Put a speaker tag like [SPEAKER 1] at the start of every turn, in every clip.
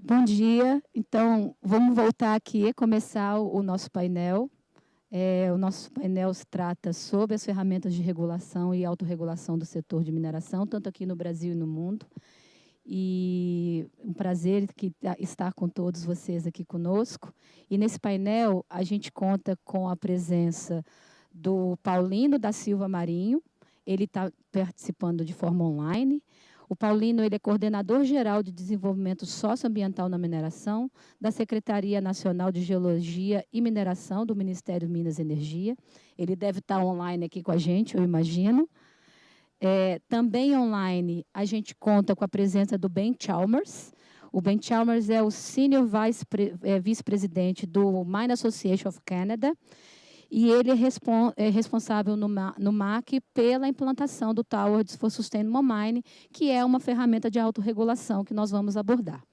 [SPEAKER 1] Bom dia. Então, vamos voltar aqui, começar o nosso painel. O nosso painel se trata sobre as ferramentas de regulação e autorregulação do setor de mineração, tanto aqui no Brasil e no mundo. E um prazer estar com todos vocês aqui conosco. E nesse painel, a gente conta com a presença do Paulino da Silva Marinho. Ele está participando de forma online. O Paulino ele é coordenador-geral de desenvolvimento socioambiental na mineração da Secretaria Nacional de Geologia e Mineração do Ministério de Minas e Energia. Ele deve estar online aqui com a gente, eu imagino. Também online, a gente conta com a presença do Ben Chalmers. O Ben Chalmers é o Senior Vice-Presidente do Mine Association of Canada, e ele é responsável no MAC pela implantação do Towards for Sustainable Mining, que é uma ferramenta de autorregulação que nós vamos abordar.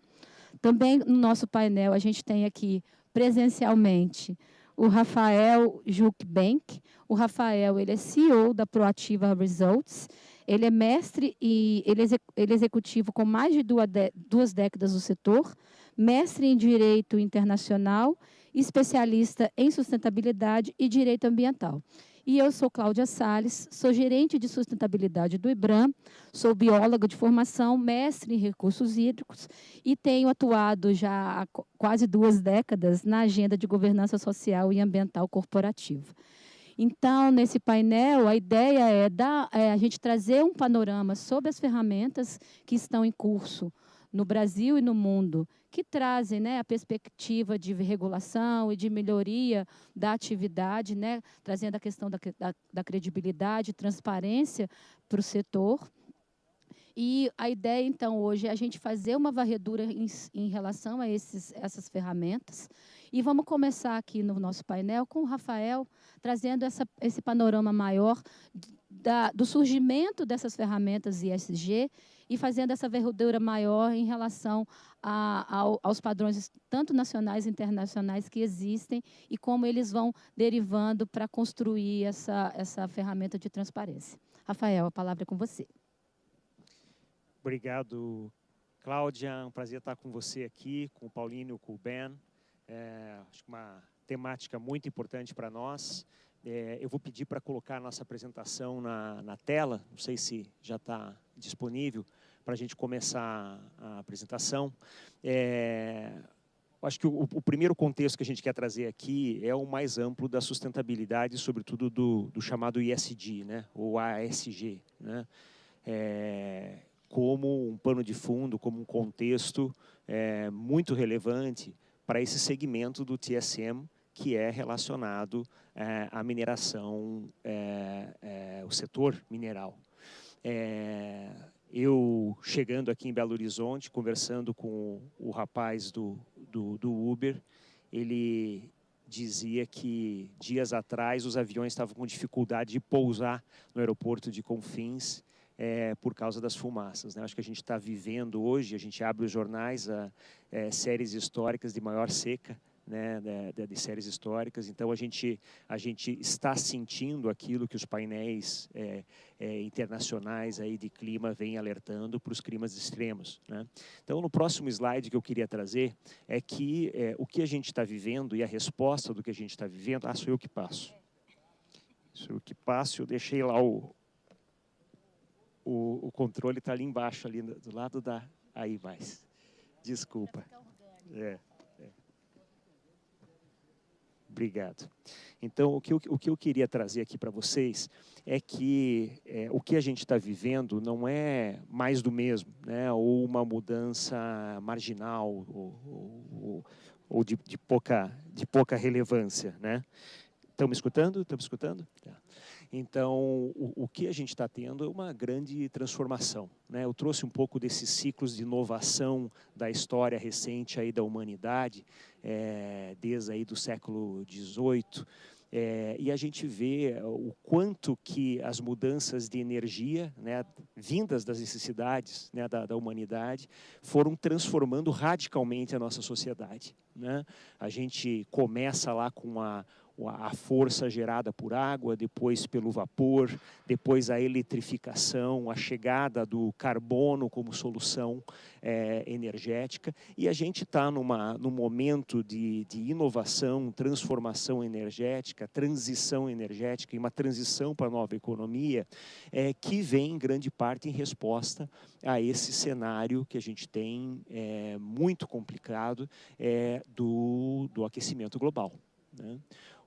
[SPEAKER 1] Também no nosso painel, a gente tem aqui presencialmente o Rafael Jucbank. O Rafael ele é CEO da Proativa Results. Ele é mestre e ele é executivo com mais de duas décadas no setor, mestre em Direito Internacional, especialista em sustentabilidade e direito ambiental. E eu sou Cláudia Salles, sou gerente de sustentabilidade do IBRAM, sou bióloga de formação, mestre em recursos hídricos e tenho atuado já há quase 2 décadas na agenda de governança social e ambiental corporativa. Então, nesse painel, a ideia é a gente trazer um panorama sobre as ferramentas que estão em curso no Brasil e no mundo, que trazem, né, a perspectiva de regulação e de melhoria da atividade, né, trazendo a questão da credibilidade e transparência para o setor. E a ideia, então, hoje é a gente fazer uma varredura em relação a essas ferramentas. E vamos começar aqui no nosso painel com o Rafael, trazendo esse panorama maior do surgimento dessas ferramentas ISG e fazendo essa varredura maior em relação aos padrões, tanto nacionais e internacionais, que existem e como eles vão derivando para construir essa ferramenta de transparência. Rafael, a palavra é com você.
[SPEAKER 2] Obrigado, Cláudia. É um prazer estar com você aqui, com o Paulino e com o Ben. Acho que uma temática muito importante para nós. Eu vou pedir para colocar a nossa apresentação na tela, não sei se já está disponível, para a gente começar a apresentação. Acho que o primeiro contexto que a gente quer trazer aqui é o mais amplo da sustentabilidade, sobretudo do chamado ISG, né, ou ASG, né? Como um pano de fundo, como um contexto muito relevante para esse segmento do TSM, que é relacionado à mineração, o setor mineral. Eu, chegando aqui em Belo Horizonte, conversando com o rapaz do Uber, ele dizia que, dias atrás, os aviões estavam com dificuldade de pousar no aeroporto de Confins, por causa das fumaças, né? Acho que a gente está vivendo hoje, a gente abre os jornais, séries históricas de maior seca, né, de séries históricas. Então a gente está sentindo aquilo que os painéis internacionais aí de clima vêm alertando para os climas extremos, né? Então, no próximo slide que eu queria trazer é que o que a gente está vivendo e a resposta do que a gente está vivendo. Sou eu que passo. Sou eu que passo. Eu deixei lá o controle está ali embaixo, ali do lado da... Aí mais. Desculpa. Obrigado. Então, o que eu queria trazer aqui para vocês é que o que a gente está vivendo não é mais do mesmo, né? Ou uma mudança marginal, ou de pouca relevância, né? Estão me escutando? Estão me escutando? Tá. Então, o que a gente está tendo é uma grande transformação, né? Eu trouxe um pouco desses ciclos de inovação da história recente aí da humanidade, desde aí do século XVIII, e a gente vê o quanto que as mudanças de energia, né, vindas das necessidades, né, da humanidade, foram transformando radicalmente a nossa sociedade, né? A gente começa lá com a força gerada por água, depois pelo vapor, depois a eletrificação, a chegada do carbono como solução energética, e a gente está num momento de inovação, transformação energética, transição energética, e uma transição para a nova economia, que vem em grande parte em resposta a esse cenário que a gente tem muito complicado do aquecimento global, né?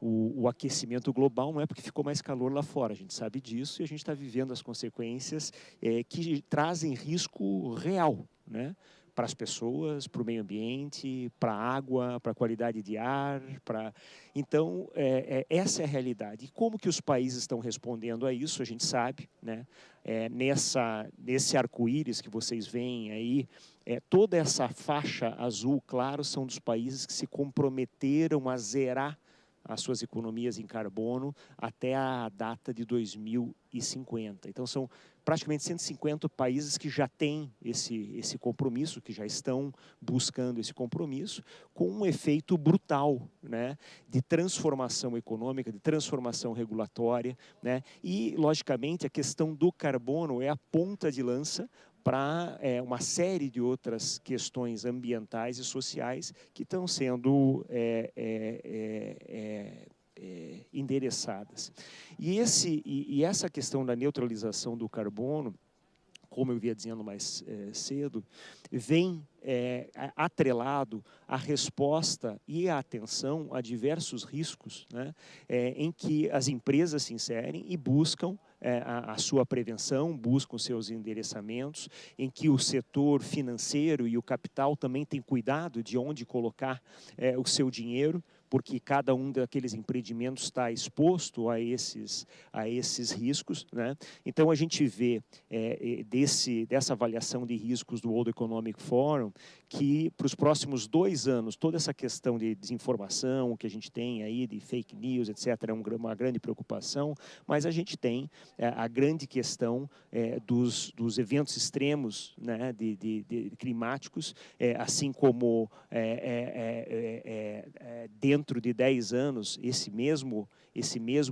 [SPEAKER 2] O aquecimento global não é porque ficou mais calor lá fora, a gente sabe disso, e a gente está vivendo as consequências que trazem risco real, né? Para as pessoas, para o meio ambiente, para a água, para a qualidade de ar. Então, essa é a realidade. E como que os países estão respondendo a isso, a gente sabe, né? Nesse arco-íris que vocês veem aí, toda essa faixa azul claro são dos países que se comprometeram a zerar as suas economias em carbono até a data de 2050. Então, são praticamente 150 países que já têm esse compromisso, que já estão buscando esse compromisso, com um efeito brutal, né, de transformação econômica, de transformação regulatória, né, e, logicamente, a questão do carbono é a ponta de lança para uma série de outras questões ambientais e sociais que estão sendo endereçadas. E essa questão da neutralização do carbono, como eu vinha dizendo mais cedo, vem atrelado à resposta e à atenção a diversos riscos, né, em que as empresas se inserem e buscam a sua prevenção, buscam seus endereçamentos, em que o setor financeiro e o capital também tem cuidado de onde colocar o seu dinheiro, porque cada um daqueles empreendimentos está exposto a esses riscos, né? Então, a gente vê dessa avaliação de riscos do World Economic Forum que, para os próximos 2 anos, toda essa questão de desinformação que a gente tem aí, de fake news, etc., é uma grande preocupação, mas a gente tem a grande questão dos eventos extremos, né, de climáticos, assim como dentro de 10 anos, esse mesmo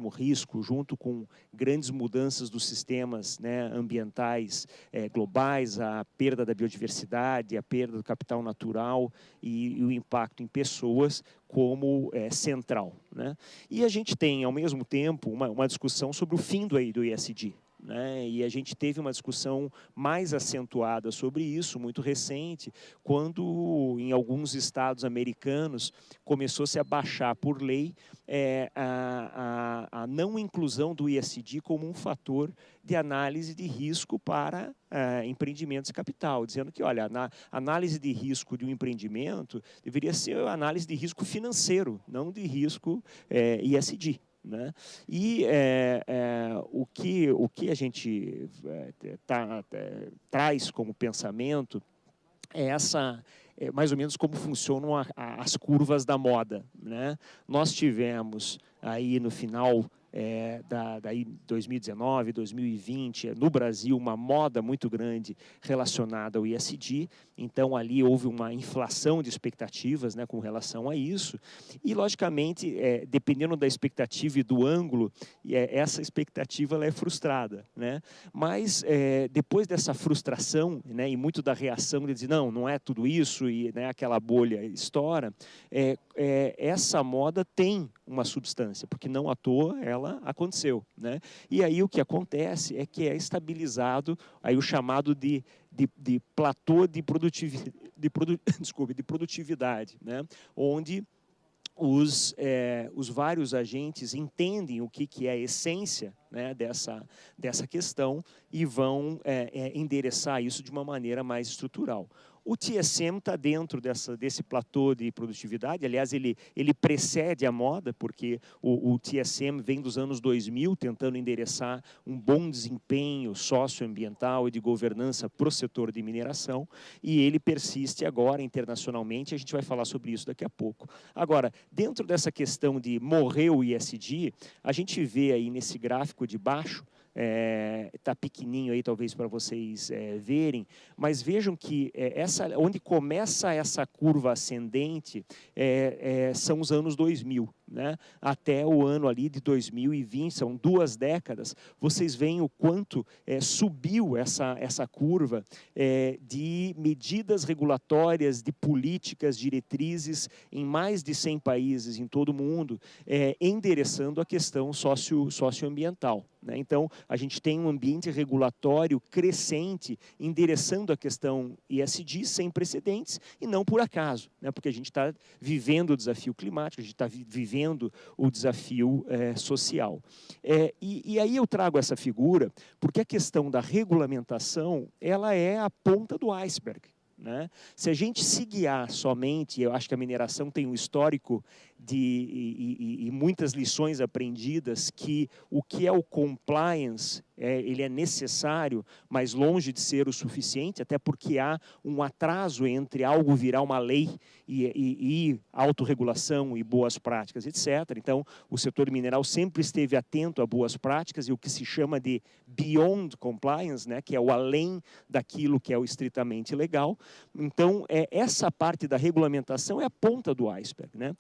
[SPEAKER 2] risco, junto com grandes mudanças dos sistemas, né, ambientais globais, a perda da biodiversidade, a perda do capital natural e o impacto em pessoas como central, né? E a gente tem, ao mesmo tempo, uma discussão sobre o fim do ESG, né? E a gente teve uma discussão mais acentuada sobre isso, muito recente, quando em alguns estados americanos começou-se a baixar por lei a não inclusão do ESG como um fator de análise de risco para empreendimentos de capital, dizendo que, olha, na análise de risco de um empreendimento deveria ser a análise de risco financeiro, não de risco ESG. Né? E o que a gente traz como pensamento é mais ou menos como funcionam as curvas da moda, né? Nós tivemos aí no final daí 2019, 2020, no Brasil, uma moda muito grande relacionada ao ESG, então ali houve uma inflação de expectativas, né, com relação a isso, e logicamente, dependendo da expectativa e do ângulo, essa expectativa ela é frustrada, né? Mas depois dessa frustração, né, e muito da reação de dizer, não é tudo isso, e né, aquela bolha estoura, essa moda tem uma substância, porque não à toa ela aconteceu, né? E aí o que acontece é que é estabilizado aí o chamado de platô de produtividade, né? Onde os vários agentes entendem o que é a essência, né, dessa questão e vão endereçar isso de uma maneira mais estrutural. O TSM está dentro desse platô de produtividade, aliás, ele precede a moda, porque o TSM vem dos anos 2000, tentando endereçar um bom desempenho socioambiental e de governança para o setor de mineração, e ele persiste agora internacionalmente, a gente vai falar sobre isso daqui a pouco. Agora, dentro dessa questão de morrer o ESG, a gente vê aí nesse gráfico de baixo, está pequenininho aí talvez para vocês verem, mas vejam que onde começa essa curva ascendente são os anos 2000, né, até o ano ali de 2020, são 2 décadas, vocês veem o quanto subiu essa curva de medidas regulatórias, de políticas, diretrizes em mais de 100 países em todo o mundo, endereçando a questão socioambiental. Né? Então, a gente tem um ambiente regulatório crescente, endereçando a questão ESG sem precedentes, e não por acaso, né? Porque a gente está vivendo o desafio climático, a gente está vivendo o desafio social. E aí eu trago essa figura, porque a questão da regulamentação, ela é a ponta do iceberg. Né? Se a gente se guiar somente, eu acho que a mineração tem um histórico e muitas lições aprendidas, que o que é o compliance, ele é necessário, mas longe de ser o suficiente, até porque há um atraso entre algo virar uma lei e autorregulação e boas práticas, etc. Então, o setor mineral sempre esteve atento a boas práticas e o que se chama de beyond compliance, né, que é o além daquilo que é o estritamente legal. Então, essa parte da regulamentação é a ponta do iceberg. Né?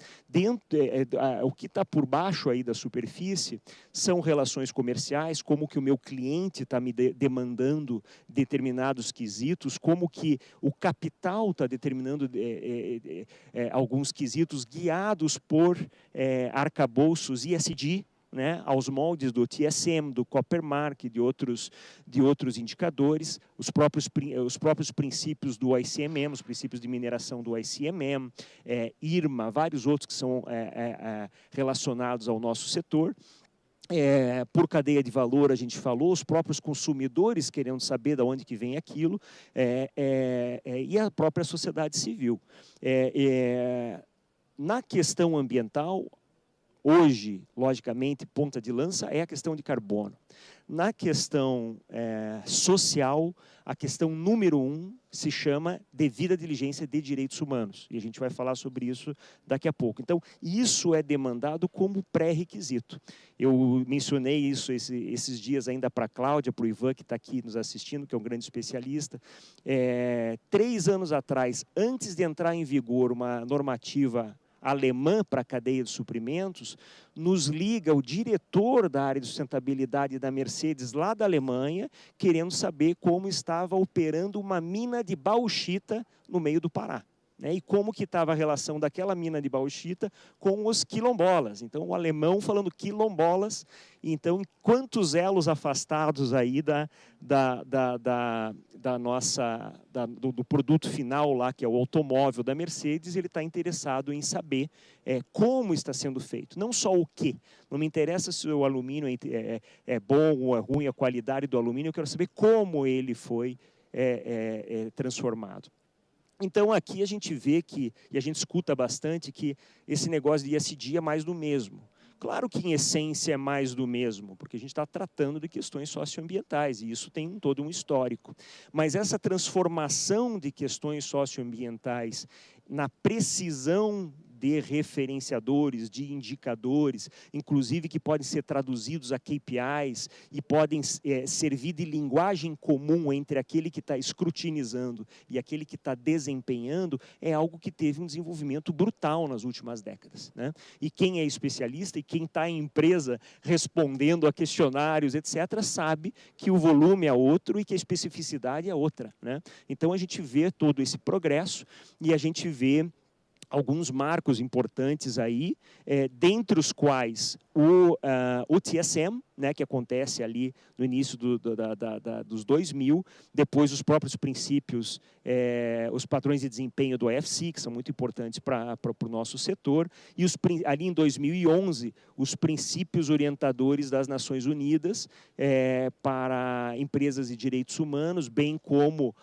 [SPEAKER 2] O que está por baixo aí da superfície são relações comerciais, como que o meu cliente está me demandando determinados quesitos, como que o capital está determinando alguns quesitos guiados por arcabouços ESG, né, aos moldes do TSM, do Copper Mark, de outros indicadores, os próprios princípios do ICMM, os princípios de mineração do ICMM, IRMA, vários outros que são relacionados ao nosso setor. Por cadeia de valor, a gente falou, os próprios consumidores querendo saber de onde que vem aquilo, e a própria sociedade civil. Na questão ambiental, hoje, logicamente, ponta de lança é a questão de carbono. Na questão social, a questão número 1 se chama devida diligência de direitos humanos. E a gente vai falar sobre isso daqui a pouco. Então, isso é demandado como pré-requisito. Eu mencionei isso esses dias ainda para a Cláudia, para o Ivan, que está aqui nos assistindo, que é um grande especialista. 3 anos atrás, antes de entrar em vigor uma normativa alemã para a cadeia de suprimentos, nos liga o diretor da área de sustentabilidade da Mercedes, lá da Alemanha, querendo saber como estava operando uma mina de bauxita no meio do Pará. Né, e como que estava a relação daquela mina de bauxita com os quilombolas. Então, o alemão falando quilombolas, então, quantos elos afastados aí do produto final lá, que é o automóvel da Mercedes, ele está interessado em saber como está sendo feito, não só o que. Não me interessa se o alumínio é bom ou é ruim, a qualidade do alumínio, eu quero saber como ele foi transformado. Então, aqui a gente vê e a gente escuta bastante, que esse negócio de ESG é mais do mesmo. Claro que, em essência, é mais do mesmo, porque a gente está tratando de questões socioambientais, e isso tem todo um histórico. Mas essa transformação de questões socioambientais na precisão de referenciadores, de indicadores, inclusive que podem ser traduzidos a KPIs e podem servir de linguagem comum entre aquele que está escrutinizando e aquele que está desempenhando, é algo que teve um desenvolvimento brutal nas últimas décadas. Né? E quem é especialista e quem está em empresa respondendo a questionários, etc., sabe que o volume é outro e que a especificidade é outra. Né? Então, a gente vê todo esse progresso e a gente vê alguns marcos importantes aí, dentre os quais o TSM, né, que acontece ali no início dos 2000, depois os próprios princípios, os padrões de desempenho do OFC, que são muito importantes para o nosso setor, e ali em 2011, os princípios orientadores das Nações Unidas para empresas e direitos humanos, bem como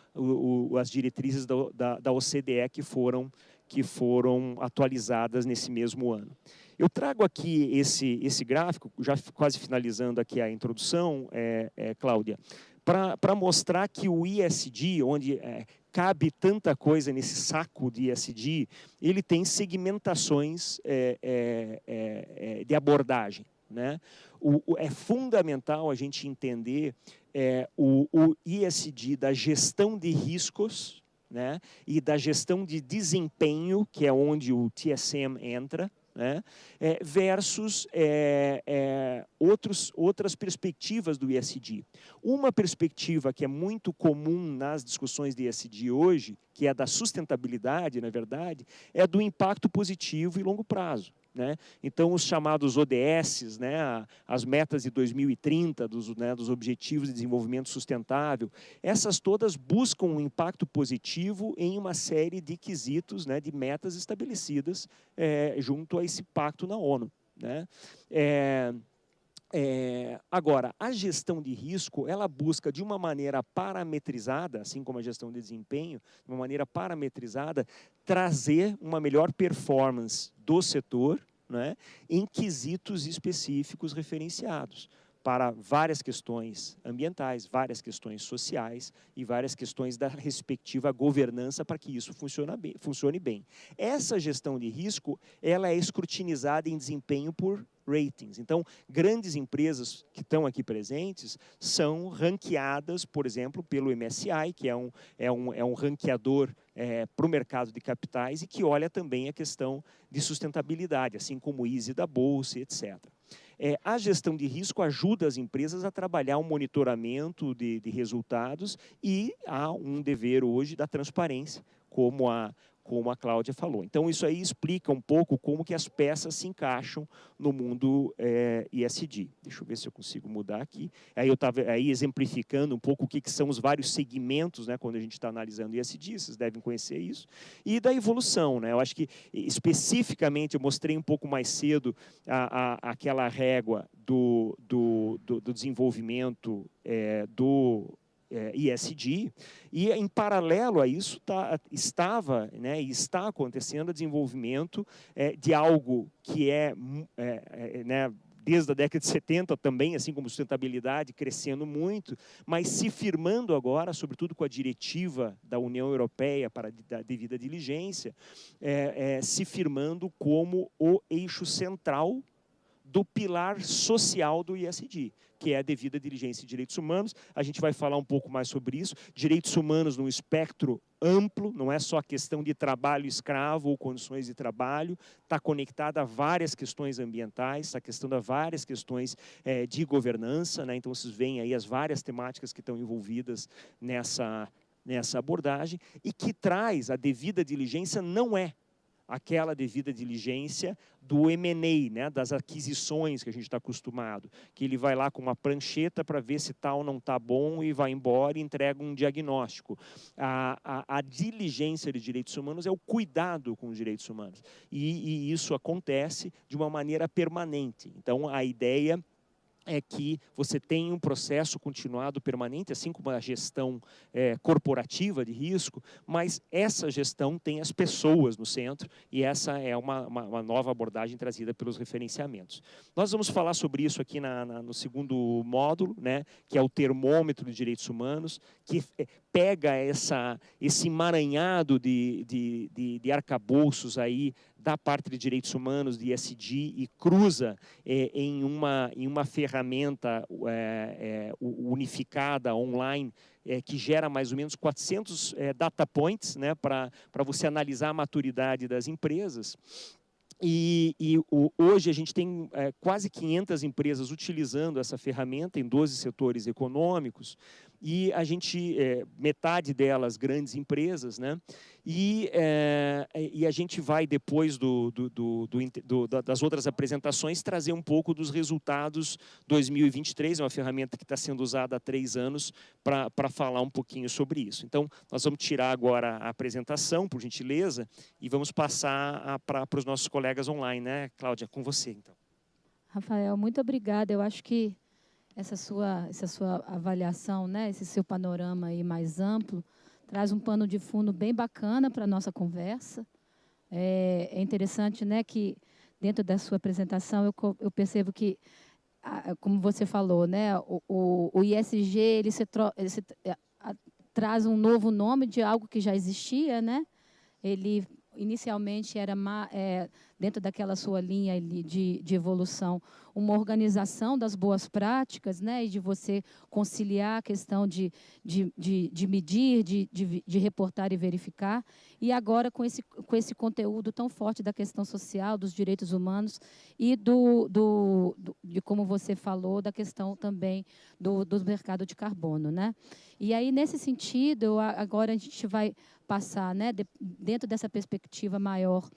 [SPEAKER 2] as diretrizes da OCDE que foram atualizadas nesse mesmo ano. Eu trago aqui esse gráfico, já quase finalizando aqui a introdução, Cláudia, para mostrar que o ESG, onde cabe tanta coisa nesse saco de ESG, ele tem segmentações de abordagem. Né? É fundamental a gente entender o ESG da gestão de riscos, né, e da gestão de desempenho, que é onde o TSM entra, né, versus outras perspectivas do ESG. Uma perspectiva que é muito comum nas discussões de ESG hoje, que é da sustentabilidade, na verdade, é do impacto positivo e longo prazo. Né? Então, os chamados ODS, né, as metas de 2030, dos Objetivos de Desenvolvimento Sustentável, essas todas buscam um impacto positivo em uma série de quesitos, né, de metas estabelecidas junto a esse pacto na ONU. Né? Agora, a gestão de risco, ela busca de uma maneira parametrizada, assim como a gestão de desempenho, de uma maneira parametrizada, trazer uma melhor performance do setor, né, em quesitos específicos referenciados para várias questões ambientais, várias questões sociais e várias questões da respectiva governança para que isso funcione bem. Essa gestão de risco, ela é escrutinizada em desempenho por ratings. Então, grandes empresas que estão aqui presentes são ranqueadas, por exemplo, pelo MSCI, que é um ranqueador para o mercado de capitais e que olha também a questão de sustentabilidade, assim como o ISE da Bolsa, etc. A gestão de risco ajuda as empresas a trabalhar um monitoramento de resultados e há um dever hoje da transparência, como a Cláudia falou. Então, isso aí explica um pouco como que as peças se encaixam no mundo ESG. Deixa eu ver se eu consigo mudar aqui. Aí eu estava exemplificando um pouco o que são os vários segmentos, né, quando a gente está analisando ESG, vocês devem conhecer isso, e da evolução. Né? Eu acho que, especificamente, eu mostrei um pouco mais cedo aquela régua do desenvolvimento do ESG, e em paralelo a isso estava, né, e está acontecendo o desenvolvimento de algo que né, desde a década de 70 também, assim como sustentabilidade, crescendo muito, mas se firmando agora, sobretudo com a diretiva da União Europeia para a devida diligência, se firmando como o eixo central do pilar social do ESG, que é a devida diligência e direitos humanos. A gente vai falar um pouco mais sobre isso. Direitos humanos num espectro amplo, não é só a questão de trabalho escravo ou condições de trabalho, está conectada a várias questões ambientais, está questão a várias questões de governança, né? Então vocês veem aí as várias temáticas que estão envolvidas nessa abordagem, e que traz a devida diligência, não é aquela devida diligência do M&A, né, das aquisições que a gente está acostumado, que ele vai lá com uma prancheta para ver se tal não está bom e vai embora e entrega um diagnóstico. A diligência de direitos humanos é o cuidado com os direitos humanos, e isso acontece de uma maneira permanente. Então, a ideia é que você tem um processo continuado permanente, assim como a gestão corporativa de risco, mas essa gestão tem as pessoas no centro, e essa é uma nova abordagem trazida pelos referenciamentos. Nós vamos falar sobre isso aqui no segundo módulo, né, que é o termômetro de direitos humanos, que pega esse emaranhado de arcabouços aí da parte de direitos humanos, de ESG, e cruza em uma ferramenta unificada, online, que gera mais ou menos 400 data points, né, para você analisar a maturidade das empresas. Hoje a gente tem quase 500 empresas utilizando essa ferramenta em 12 setores econômicos, e a gente, metade delas grandes empresas, né? E a gente vai, depois das outras apresentações, trazer um pouco dos resultados 2023, é uma ferramenta que está sendo usada há 3 anos para falar um pouquinho sobre isso. Então, nós vamos tirar agora a apresentação, por gentileza, e vamos passar para os nossos colegas online, né, Cláudia? Com você, então.
[SPEAKER 1] Rafael, muito obrigada. Eu acho que essa sua avaliação, né, esse seu panorama aí mais amplo, traz um pano de fundo bem bacana para a nossa conversa. É interessante, né, que dentro da sua apresentação eu percebo que, como você falou, né, o ESG ele traz um novo nome de algo que já existia, né? Ele inicialmente era dentro daquela sua linha ali de evolução, uma organização das boas práticas, né, e de você conciliar a questão de medir, de reportar e verificar, e agora com esse conteúdo tão forte da questão social, dos direitos humanos e de como você falou, da questão também do mercado de carbono, né? E aí, nesse sentido, agora a gente vai passar, né, dentro dessa perspectiva maior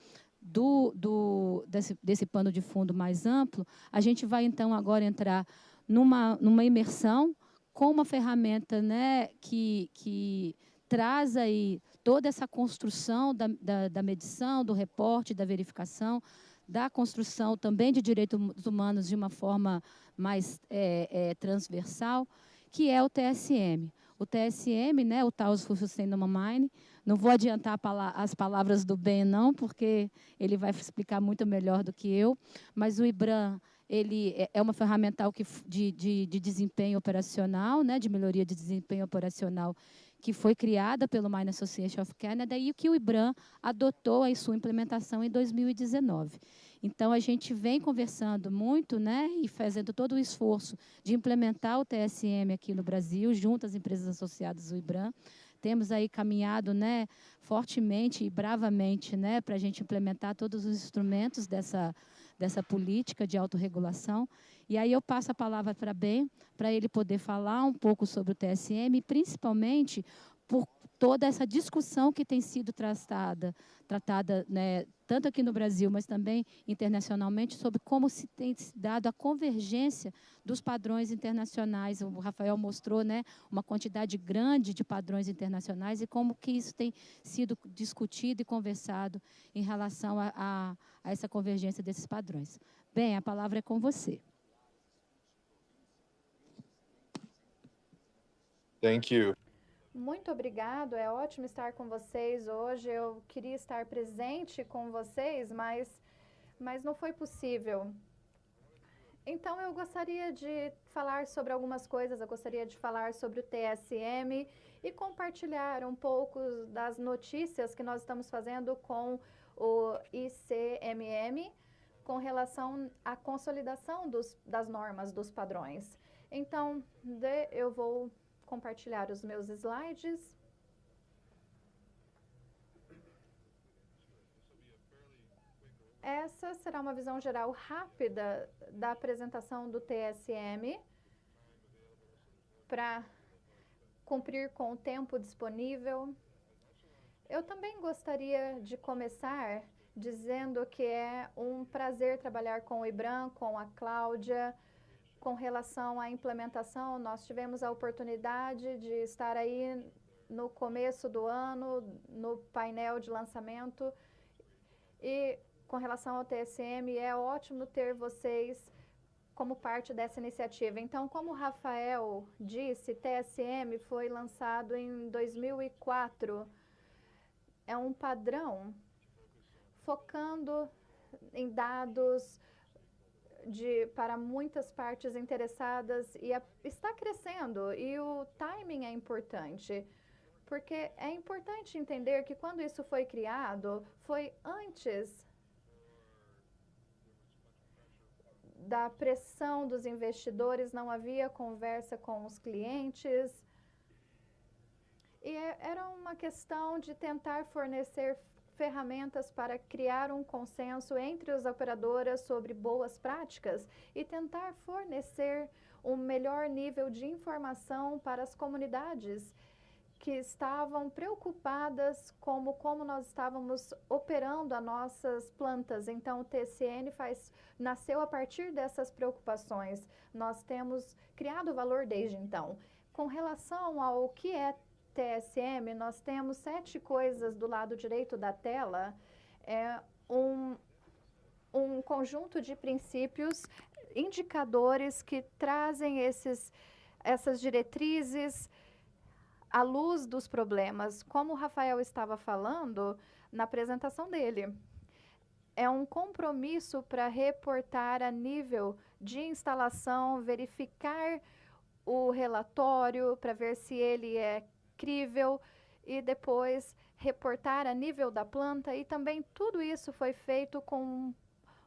[SPEAKER 1] desse pano de fundo mais amplo, a gente vai, então, agora entrar numa imersão com uma ferramenta, né, que traz aí toda essa construção da medição, do reporte, da verificação, da construção também de direitos humanos de uma forma mais transversal, que é o TSM. O TSM, né, o Task Force Sustainable Mining, não vou adiantar as palavras do Ben, não, porque ele vai explicar muito melhor do que eu, mas o IBRAM ele é uma ferramental de desempenho operacional, né, de melhoria de desempenho operacional, que foi criada pelo Mine Association of Canada e que o IBRAM adotou a sua implementação em 2019. Então, a gente vem conversando muito, né, e fazendo todo o esforço de implementar o TSM aqui no Brasil, junto às empresas associadas do IBRAM. Temos aí caminhado, né, fortemente e bravamente, né, para a gente implementar todos os instrumentos dessa política de autorregulação. E aí eu passo a palavra para Ben, para ele poder falar um pouco sobre o TSM, principalmente por toda essa discussão que tem sido tratada, né, tanto aqui no Brasil, mas também internacionalmente, sobre como se tem dado a convergência dos padrões internacionais. O Rafael mostrou, né, uma quantidade grande de padrões internacionais e como que isso tem sido discutido e conversado em relação a essa convergência desses padrões. Bem, a palavra é com você.
[SPEAKER 3] Thank you.
[SPEAKER 4] Muito obrigado, é ótimo estar com vocês hoje. Eu queria estar presente com vocês, mas não foi possível. Então, eu gostaria de falar sobre algumas coisas, eu gostaria de falar sobre o TSM e compartilhar um pouco das notícias que nós estamos fazendo com o ICMM com relação à consolidação das normas, dos padrões. Então, eu vou compartilhar os meus slides. Essa será uma visão geral rápida da apresentação do TSM para cumprir com o tempo disponível. Eu também gostaria de começar dizendo que é um prazer trabalhar com o IBRAM, com a Cláudia. Com relação à implementação, nós tivemos a oportunidade de estar aí no começo do ano, no painel de lançamento. E com relação ao TSM, é ótimo ter vocês como parte dessa iniciativa. Então, como o Rafael disse, TSM foi lançado em 2004. É um padrão focando em dados para muitas partes interessadas e está crescendo. E o timing é importante, porque é importante entender que quando isso foi criado, foi antes da pressão dos investidores, não havia conversa com os clientes. E era uma questão de tentar fornecer ferramentas para criar um consenso entre as operadoras sobre boas práticas e tentar fornecer um melhor nível de informação para as comunidades que estavam preocupadas como nós estávamos operando as nossas plantas. Então, o TCN nasceu a partir dessas preocupações. Nós temos criado valor desde então. Com relação ao que é TSM, nós temos 7 coisas do lado direito da tela. É um conjunto de princípios, indicadores que trazem essas diretrizes à luz dos problemas. Como o Rafael estava falando na apresentação dele, é um compromisso para reportar a nível de instalação, verificar o relatório para ver se ele é crível e depois reportar a nível da planta, e também tudo isso foi feito com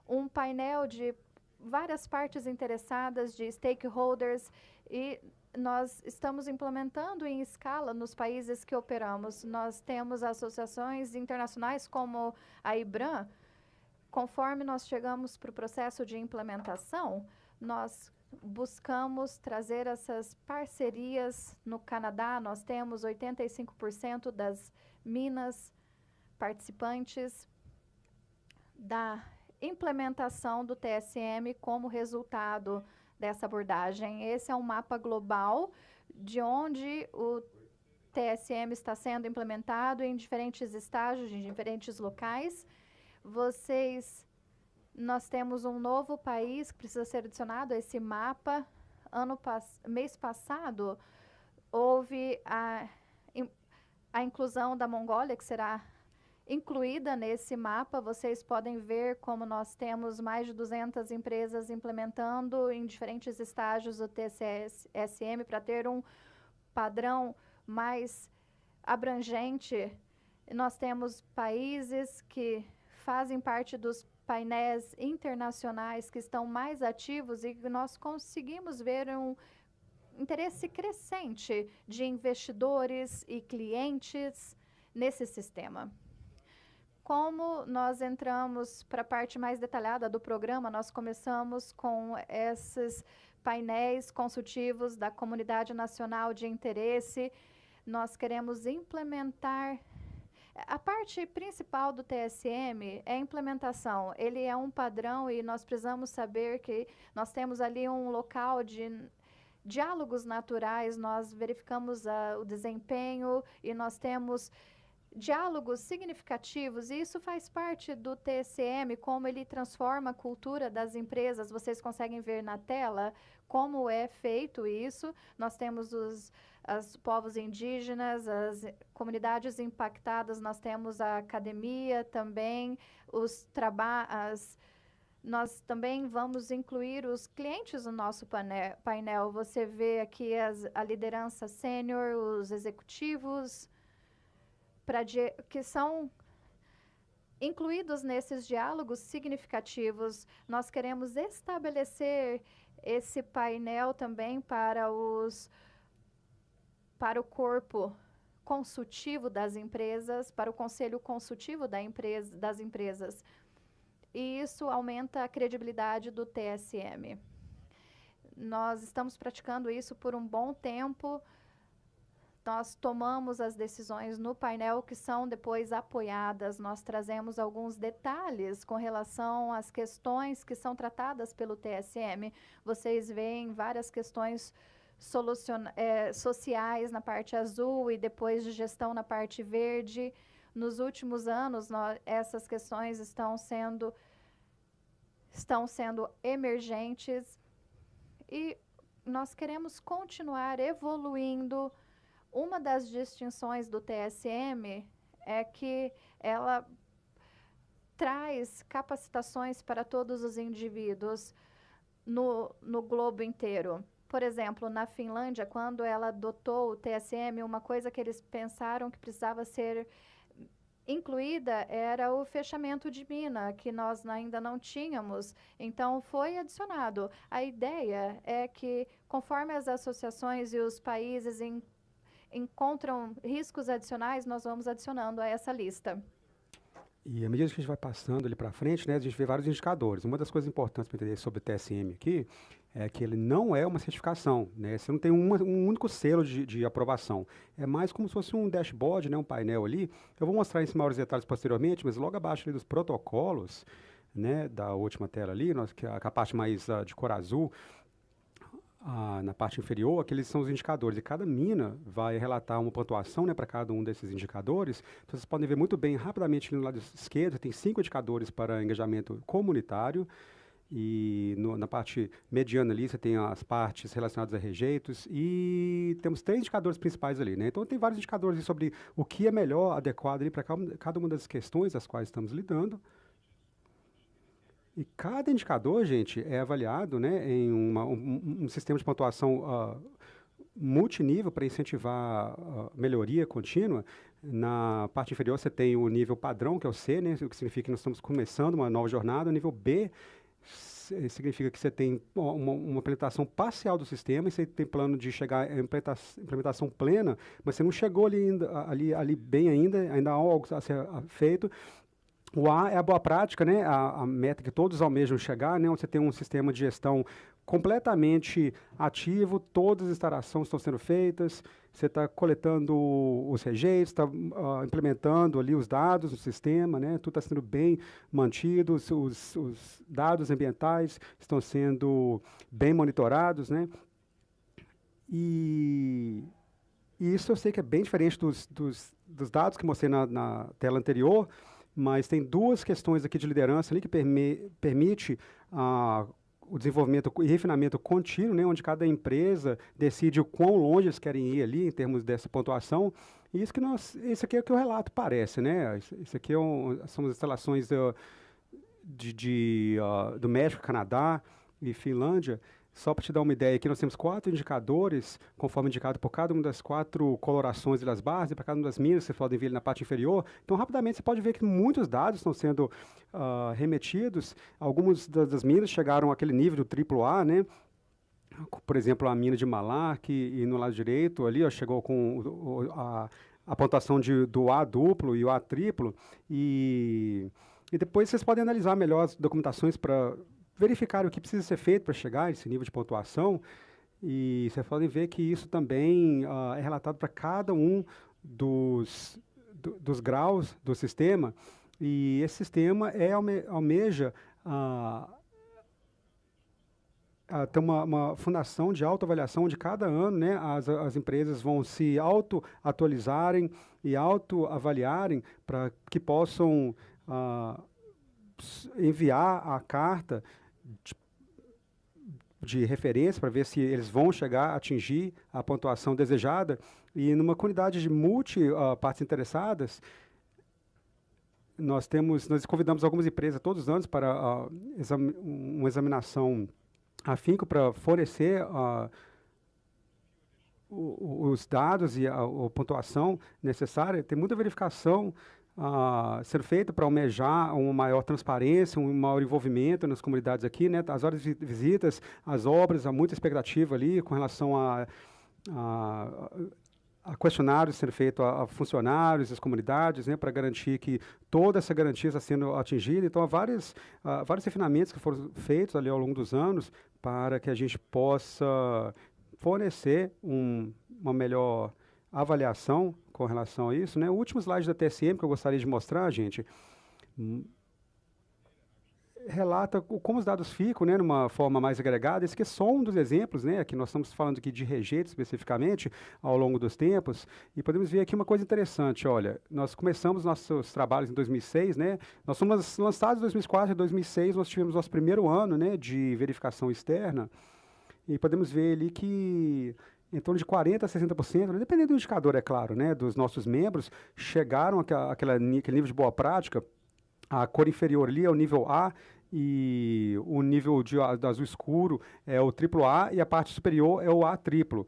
[SPEAKER 4] um painel de várias partes interessadas, de stakeholders, e nós estamos implementando em escala nos países que operamos. Nós temos associações internacionais como a IBRAM. Conforme nós chegamos para o processo de implementação, nós buscamos trazer essas parcerias. No Canadá, nós temos 85% das minas participantes da implementação do TSM como resultado dessa abordagem. Esse é um mapa global de onde o TSM está sendo implementado em diferentes estágios, em diferentes locais. Nós temos um novo país que precisa ser adicionado a esse mapa. Mês passado, houve a inclusão da Mongólia, que será incluída nesse mapa. Vocês podem ver como nós temos mais de 200 empresas implementando em diferentes estágios o TSM para ter um padrão mais abrangente. Nós temos países que fazem parte dos painéis internacionais que estão mais ativos, e nós conseguimos ver um interesse crescente de investidores e clientes nesse sistema. Como nós entramos para a parte mais detalhada do programa, nós começamos com esses painéis consultivos da Comunidade Nacional de Interesse. Nós queremos implementar. A parte principal do TSM é a implementação. Ele é um padrão e nós precisamos saber que nós temos ali um local de diálogos naturais, nós verificamos o desempenho e nós temos diálogos significativos, e isso faz parte do TSM, como ele transforma a cultura das empresas. Vocês conseguem ver na tela como é feito isso. Nós temos os povos indígenas, as comunidades impactadas, nós temos a academia também, nós também vamos incluir os clientes no nosso painel. Você vê aqui a liderança sênior, os executivos, que são incluídos nesses diálogos significativos. Nós queremos estabelecer esse painel também para o corpo consultivo das empresas, para o conselho consultivo das empresas. E isso aumenta a credibilidade do TSM. Nós estamos praticando isso por um bom tempo. Nós tomamos as decisões no painel que são depois apoiadas. Nós trazemos alguns detalhes com relação às questões que são tratadas pelo TSM. Vocês veem várias questões sociais na parte azul e depois de gestão na parte verde. Nos últimos anos, essas questões estão sendo emergentes e nós queremos continuar evoluindo. Uma das distinções do TSM é que ela traz capacitações para todos os indivíduos no globo inteiro. Por exemplo, na Finlândia, quando ela adotou o TSM, uma coisa que eles pensaram que precisava ser incluída era o fechamento de mina, que nós ainda não tínhamos. Então, foi adicionado. A ideia é que, conforme as associações e os países encontram riscos adicionais, nós vamos adicionando a essa lista.
[SPEAKER 3] E à medida que a gente vai passando ali para frente, né, a gente vê vários indicadores. Uma das coisas importantes para entender sobre o TSM aqui é que ele não é uma certificação, né? Você não tem um único selo de aprovação. É mais como se fosse um dashboard, né, um painel ali. Eu vou mostrar isso em maiores detalhes posteriormente, mas logo abaixo ali dos protocolos, né, da última tela ali, que a parte mais de cor azul, na parte inferior, aqueles são os indicadores, e cada mina vai relatar uma pontuação, né, para cada um desses indicadores. Então, vocês podem ver muito bem, rapidamente, no lado esquerdo, tem 5 indicadores para engajamento comunitário, e na parte mediana ali, você tem as partes relacionadas a rejeitos, e temos 3 indicadores principais ali, né? Então, tem vários indicadores sobre o que é melhor, adequado ali para cada uma das questões às quais estamos lidando. E cada indicador, gente, é avaliado, né, em um sistema de pontuação multinível para incentivar melhoria contínua. Na parte inferior você tem o nível padrão, que é o C, né, o que significa que nós estamos começando uma nova jornada. O nível B significa que você tem uma implementação parcial do sistema e você tem plano de chegar à implementação plena, mas você não chegou ali bem ainda há algo a ser feito. O A é a boa prática, né? A meta que todos almejam chegar, né? Onde você tem um sistema de gestão completamente ativo, todas as instalações estão sendo feitas, você está coletando os rejeitos, está implementando ali os dados no sistema, né? Tudo está sendo bem mantido, os dados ambientais estão sendo bem monitorados, né? E isso eu sei que é bem diferente dos dados que mostrei na tela anterior, mas tem duas questões aqui de liderança ali que permite o desenvolvimento e refinamento contínuo, né, onde cada empresa decide o quão longe eles querem ir ali em termos dessa pontuação. E isso aqui é o que o relato parece, né? Isso aqui são as instalações do México, Canadá e Finlândia. Só para te dar uma ideia, aqui nós temos 4 indicadores, conforme indicado por cada uma das 4 colorações das barras, e para cada uma das minas, vocês podem ver ali na parte inferior. Então, rapidamente, você pode ver que muitos dados estão sendo remetidos. Algumas das minas chegaram àquele nível do AAA, né? Por exemplo, a mina de Malark, e no lado direito ali, chegou com a pontuação do A duplo e o A triplo. E depois vocês podem analisar melhor as documentações para verificar o que precisa ser feito para chegar a esse nível de pontuação, e vocês podem ver que isso também é relatado para cada um dos graus do sistema, e esse sistema almeja ter uma fundação de autoavaliação, onde cada ano, né, as empresas vão se auto-atualizarem e autoavaliarem para que possam enviar a carta de referência para ver se eles vão chegar a atingir a pontuação desejada. E numa comunidade de partes interessadas, nós convidamos algumas empresas todos os anos para uma examinação afinco para fornecer os dados e a pontuação necessária. Tem muita verificação ser feito para almejar uma maior transparência, um maior envolvimento nas comunidades aqui, né? As horas de visitas, as obras, há muita expectativa ali com relação a questionários sendo feitos a funcionários das comunidades, né? Para garantir que toda essa garantia está sendo atingida. Então, há vários refinamentos que foram feitos ali ao longo dos anos para que a gente possa fornecer uma melhor avaliação com relação a isso, né? O último slide da TSM que eu gostaria de mostrar, gente, relata como os dados ficam, né, numa forma mais agregada. Esse aqui é só um dos exemplos, né? Aqui nós estamos falando aqui de rejeito especificamente ao longo dos tempos, e podemos ver aqui uma coisa interessante. Olha, nós começamos nossos trabalhos em 2006, né? Nós fomos lançados em 2004 e 2006, nós tivemos nosso primeiro ano, né, de verificação externa, e podemos ver ali que em torno de 40% a 60%, dependendo do indicador, é claro, né, dos nossos membros, chegaram àquele nível de boa prática. A cor inferior ali é o nível A, e o nível de azul escuro é o AAA, e a parte superior é o A triplo.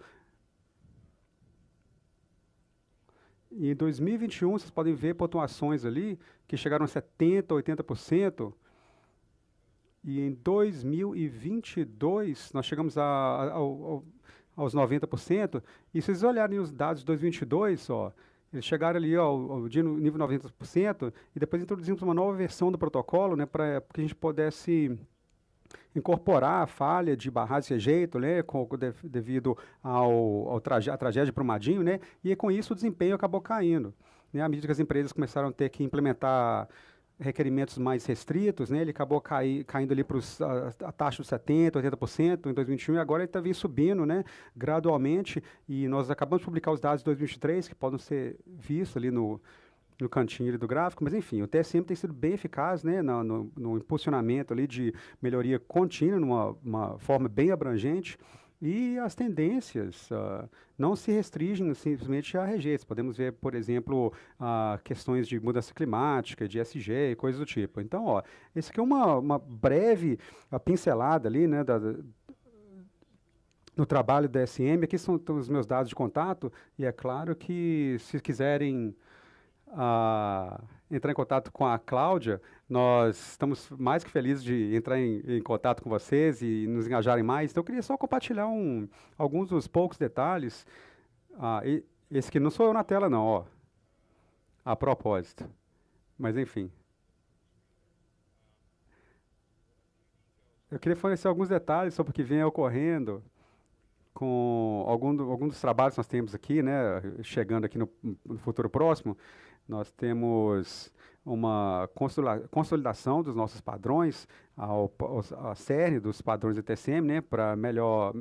[SPEAKER 3] E em 2021, vocês podem ver pontuações ali que chegaram a 70%, 80%. E em 2022, nós chegamos aos 90%, e se vocês olharem os dados de 2022, eles chegaram ali ao nível 90%, e depois introduzimos uma nova versão do protocolo, né, para que a gente pudesse incorporar a falha de barragem de rejeito, né, devido à tragédia de Brumadinho, né, e com isso o desempenho acabou caindo, né, à medida que as empresas começaram a ter que implementar requerimentos mais restritos, né, ele acabou caindo ali para a taxa de 70%, 80% em 2021, e agora ele está vindo subindo, né, gradualmente, e nós acabamos de publicar os dados de 2023, que podem ser vistos ali no cantinho ali do gráfico, mas enfim, o TSM tem sido bem eficaz, né, no impulsionamento ali de melhoria contínua, numa forma bem abrangente. E as tendências não se restringem simplesmente a rejeitos. Podemos ver, por exemplo, questões de mudança climática, de ESG e coisas do tipo. Então, esse aqui é uma breve pincelada ali, né, no trabalho da SM. Aqui são os meus dados de contato, e é claro que se quiserem entrar em contato com a Cláudia, nós estamos mais que felizes de entrar em contato com vocês e nos engajarem mais. Então, eu queria só compartilhar alguns dos poucos detalhes. Esse aqui não sou eu na tela, não, ó. A propósito. Mas, enfim. Eu queria fornecer alguns detalhes sobre o que vem ocorrendo com algum dos trabalhos que nós temos aqui, né, chegando aqui no futuro próximo. Nós temos uma consolidação dos nossos padrões, a série dos padrões da TSM, né, para melhor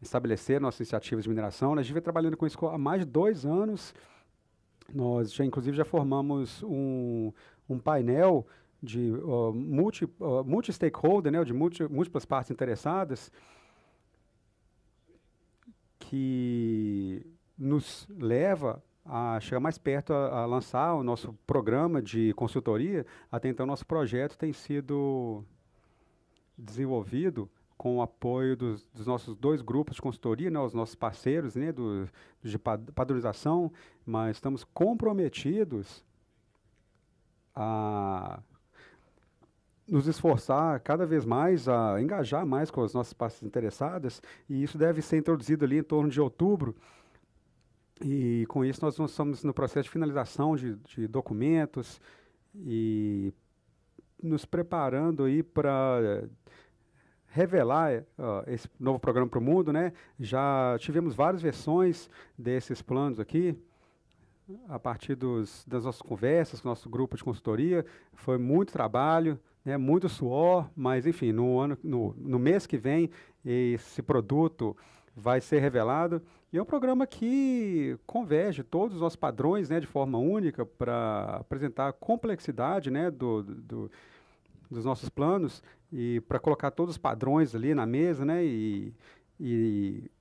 [SPEAKER 3] estabelecer nossas iniciativas de mineração. A gente vem trabalhando com isso há mais de 2 anos. Nós inclusive, já formamos um painel de multi-stakeholder, né, de múltiplas partes interessadas, que nos leva a chegar mais perto a lançar o nosso programa de consultoria. Até então, nosso projeto tem sido desenvolvido com o apoio dos nossos 2 grupos de consultoria, né, os nossos parceiros, né, de padronização, mas estamos comprometidos a nos esforçar cada vez mais, a engajar mais com as nossas partes interessadas, e isso deve ser introduzido ali em torno de outubro. E com isso nós estamos no processo de finalização de documentos e nos preparando aí para revelar esse novo programa para o mundo, né? Já tivemos várias versões desses planos aqui, a partir das nossas conversas com o nosso grupo de consultoria. Foi muito trabalho, né, muito suor, mas enfim, no mês que vem esse produto vai ser revelado. E é um programa que converge todos os nossos padrões, né, de forma única, para apresentar a complexidade, né, dos nossos planos, e para colocar todos os padrões ali na mesa, né, e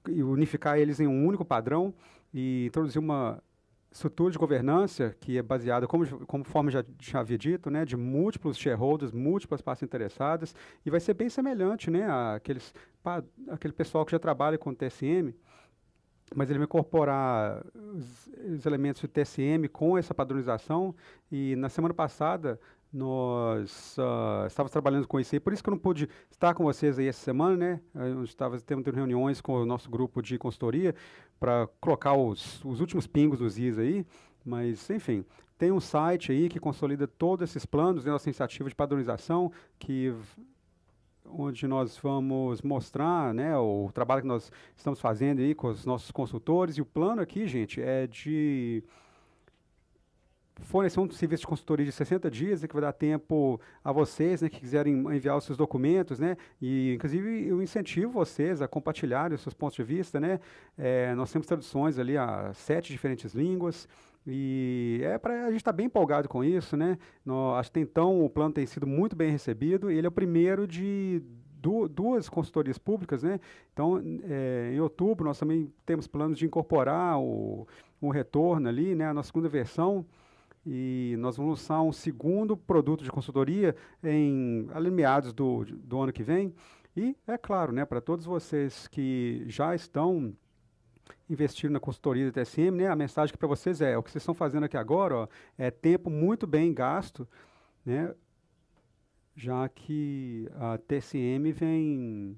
[SPEAKER 3] unificar eles em um único padrão, e introduzir uma estrutura de governança que é baseada, conforme já havia dito, né, de múltiplos shareholders, múltiplas partes interessadas, e vai ser bem semelhante, né, aquele pessoal que já trabalha com o TSM, mas ele vai incorporar os elementos do TSM com essa padronização. E na semana passada nós estávamos trabalhando com isso aí, por isso que eu não pude estar com vocês aí essa semana, né? Eu estava tendo reuniões com o nosso grupo de consultoria para colocar os últimos pingos dos is aí, mas enfim, tem um site aí que consolida todos esses planos, né, nossa iniciativa de padronização, onde nós vamos mostrar, né, o trabalho que nós estamos fazendo aí com os nossos consultores. E o plano aqui, gente, é de fornecer um serviço de consultoria de 60 dias, né, que vai dar tempo a vocês, né, que quiserem enviar os seus documentos, né, e inclusive eu incentivo vocês a compartilharem os seus pontos de vista, né. Nós temos traduções ali a 7 diferentes línguas, e a gente está bem empolgado com isso, né. Acho que então o plano tem sido muito bem recebido, e ele é o primeiro de 2 consultorias públicas, né. Então, em outubro, nós também temos planos de incorporar o retorno ali, né, a nossa segunda versão, e nós vamos lançar um segundo produto de consultoria ali meados do ano que vem. E, é claro, né, para todos vocês que já estão investindo na consultoria da TSM, né, a mensagem que para vocês o que vocês estão fazendo aqui agora, ó, é tempo muito bem gasto, né, já que a TSM vem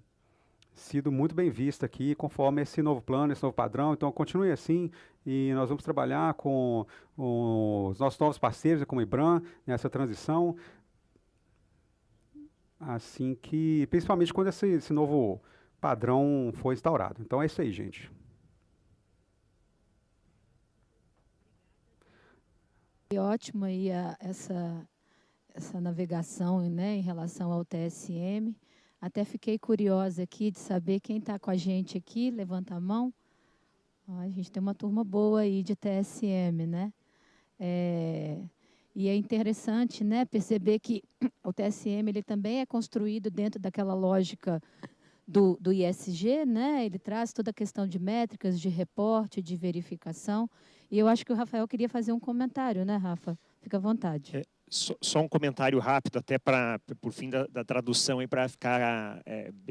[SPEAKER 3] sido muito bem vista aqui, conforme esse novo plano, esse novo padrão. Então, continue assim, e nós vamos trabalhar com os nossos novos parceiros, como o IBRAM, nessa transição, assim que, principalmente quando esse novo padrão for instaurado. Então, é isso aí, gente.
[SPEAKER 1] E ótimo aí essa navegação, né, em relação ao TSM. Até fiquei curiosa aqui de saber quem está com a gente aqui. Levanta a mão. A gente tem uma turma boa aí de TSM, né? E é interessante, né, perceber que o TSM ele também é construído dentro daquela lógica do ISG, né? Ele traz toda a questão de métricas, de reporte, de verificação. E eu acho que o Rafael queria fazer um comentário, né, Rafa? Fica à vontade.
[SPEAKER 2] Só um comentário rápido, até por fim da tradução, para ficar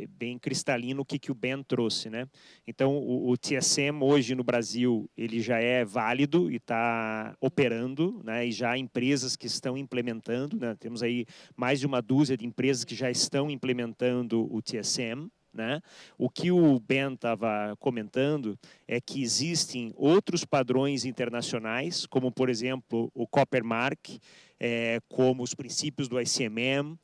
[SPEAKER 2] bem cristalino o que o Ben trouxe, né? Então, o TSM hoje no Brasil ele já é válido e está operando, né? E já há empresas que estão implementando, né? Temos aí mais de uma dúzia de empresas que já estão implementando o TSM. Né? O que o Ben estava comentando é que existem outros padrões internacionais, como, por exemplo, o Copper Mark, como os princípios do ICMM,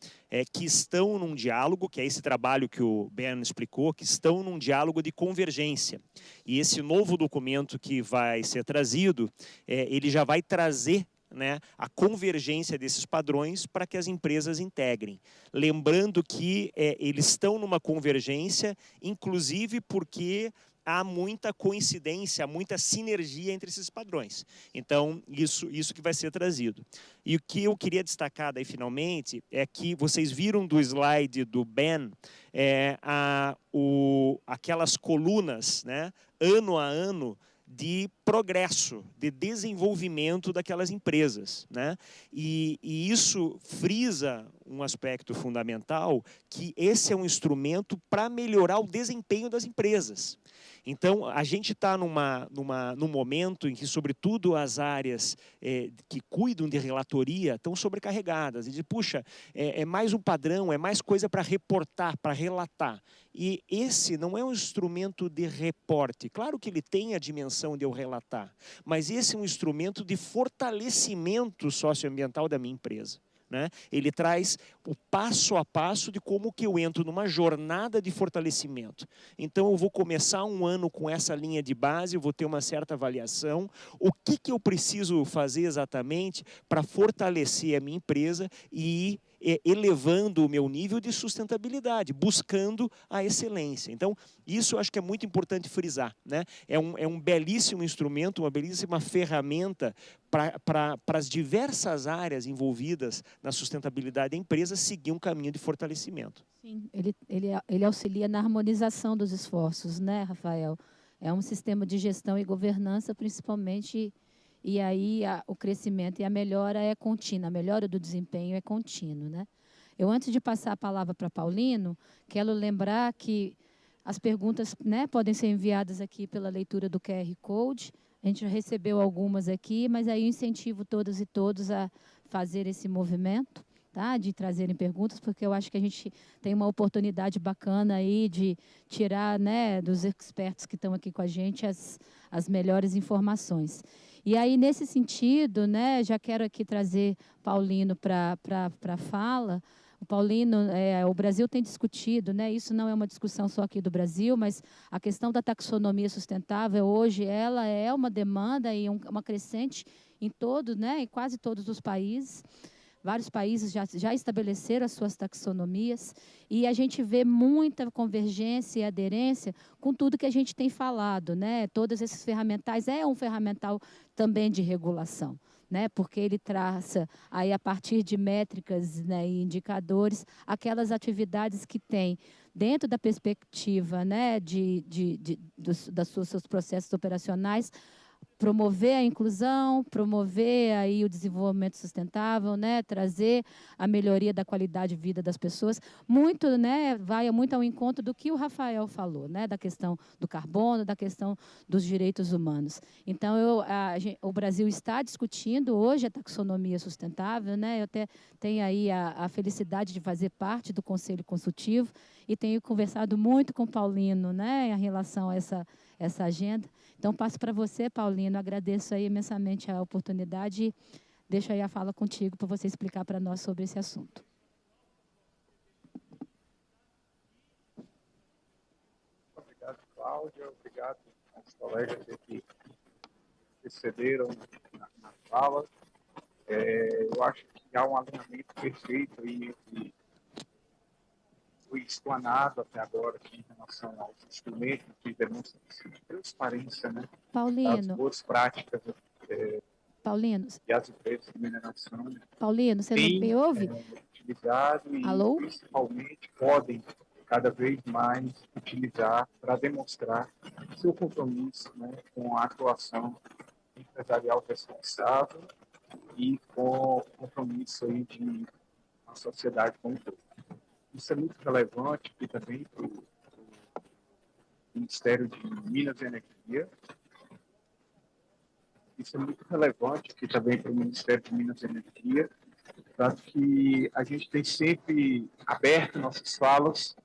[SPEAKER 2] que estão num diálogo, que é esse trabalho que o Ben explicou, que estão num diálogo de convergência. E esse novo documento que vai ser trazido, ele já vai trazer, né, a convergência desses padrões para que as empresas integrem. Lembrando que eles estão numa convergência, inclusive porque há muita coincidência, há muita sinergia entre esses padrões. Então, isso que vai ser trazido. E o que eu queria destacar daí, finalmente, é que vocês viram do slide do Ben aquelas colunas, né, ano a ano, de progresso, de desenvolvimento daquelas empresas, né? E isso frisa um aspecto fundamental, que esse é um instrumento para melhorar o desempenho das empresas. Então, a gente está num momento em que, sobretudo, as áreas que cuidam de relatoria estão sobrecarregadas. E diz, puxa, é mais um padrão, é mais coisa para reportar, para relatar. E esse não é um instrumento de reporte. Claro que ele tem a dimensão de eu relatar, mas esse é um instrumento de fortalecimento socioambiental da minha empresa. Né? Ele traz o passo a passo de como que eu entro numa jornada de fortalecimento. Então, eu vou começar um ano com essa linha de base, eu vou ter uma certa avaliação. O que eu preciso fazer exatamente para fortalecer a minha empresa e ir elevando o meu nível de sustentabilidade, buscando a excelência. Então, isso eu acho que é muito importante frisar. Né? É um belíssimo instrumento, uma belíssima ferramenta para as diversas áreas envolvidas na sustentabilidade da empresa seguir um caminho de fortalecimento.
[SPEAKER 1] Sim, ele auxilia na harmonização dos esforços, né, Rafael? É um sistema de gestão e governança, principalmente, e aí o crescimento e a melhora é contínua, a melhora do desempenho é contínuo, né? Eu, antes de passar a palavra para Paulino, quero lembrar que as perguntas, né, podem ser enviadas aqui pela leitura do QR Code. A gente já recebeu algumas aqui, mas aí eu incentivo todas e todos a fazer esse movimento, tá? De trazerem perguntas, porque eu acho que a gente tem uma oportunidade bacana aí de tirar, né, dos expertos que estão aqui com a gente as melhores informações. E aí, nesse sentido, né, já quero aqui trazer Paulino para a fala. O Paulino, o Brasil tem discutido, né, isso não é uma discussão só aqui do Brasil, mas a questão da taxonomia sustentável, hoje, ela é uma demanda e uma crescente em todos, né, em quase todos os países. Vários países já estabeleceram as suas taxonomias e a gente vê muita convergência e aderência com tudo que a gente tem falado, né? Todos esses ferramentais, é um ferramental também de regulação, né? Porque ele traça, aí, a partir de métricas, né, e indicadores, aquelas atividades que tem dentro da perspectiva, né, dos seus processos operacionais, promover a inclusão, promover aí o desenvolvimento sustentável, né, trazer a melhoria da qualidade de vida das pessoas, muito, né, vai muito ao encontro do que o Rafael falou, né, da questão do carbono, da questão dos direitos humanos. Então, o Brasil está discutindo hoje a taxonomia sustentável, né, eu até tenho aí a felicidade de fazer parte do Conselho Consultivo e tenho conversado muito com o Paulino, né, em relação a essa agenda. Então, passo para você, Paulino. Agradeço aí imensamente a oportunidade e deixo aí a fala contigo para você explicar para nós sobre esse assunto.
[SPEAKER 5] Obrigado, Cláudia. Obrigado aos colegas que precederam na fala. Eu acho que há um alinhamento perfeito e foi explanado até agora em relação aos instrumentos de demonstração de transparência, né?
[SPEAKER 1] Paulino.
[SPEAKER 5] As boas práticas
[SPEAKER 1] Paulino.
[SPEAKER 5] e as empresas de mineração.
[SPEAKER 1] Paulino, você não me ouve?
[SPEAKER 5] Utilizado e
[SPEAKER 1] Alô?
[SPEAKER 5] principalmente podem cada vez mais utilizar para demonstrar seu compromisso, né, com a atuação empresarial responsável e com compromisso aí de a sociedade como um todo. Isso é muito relevante aqui também para o Ministério de Minas e Energia. Isso é muito relevante aqui também para o Ministério de Minas e Energia, tanto que a gente tem sempre aberto nossas falas,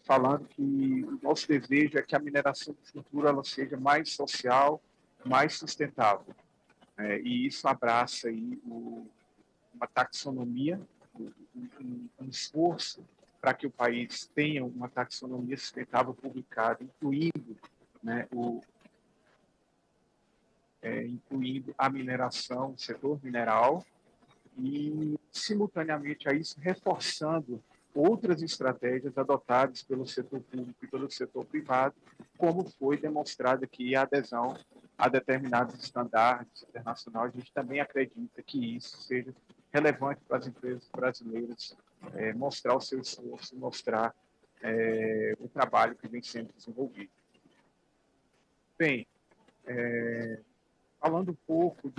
[SPEAKER 5] falando que o nosso desejo é que a mineração do futuro ela seja mais social, mais sustentável. E isso abraça aí uma taxonomia, um esforço para que o país tenha uma taxonomia sustentável publicada, incluindo, né, incluindo a mineração, o setor mineral, e, simultaneamente a isso, reforçando outras estratégias adotadas pelo setor público e pelo setor privado, como foi demonstrado aqui a adesão a determinados estándares internacionais. A gente também acredita que isso seja relevante para as empresas brasileiras mostrar o seu esforço, mostrar o trabalho que vem sendo desenvolvido. Bem, falando um pouco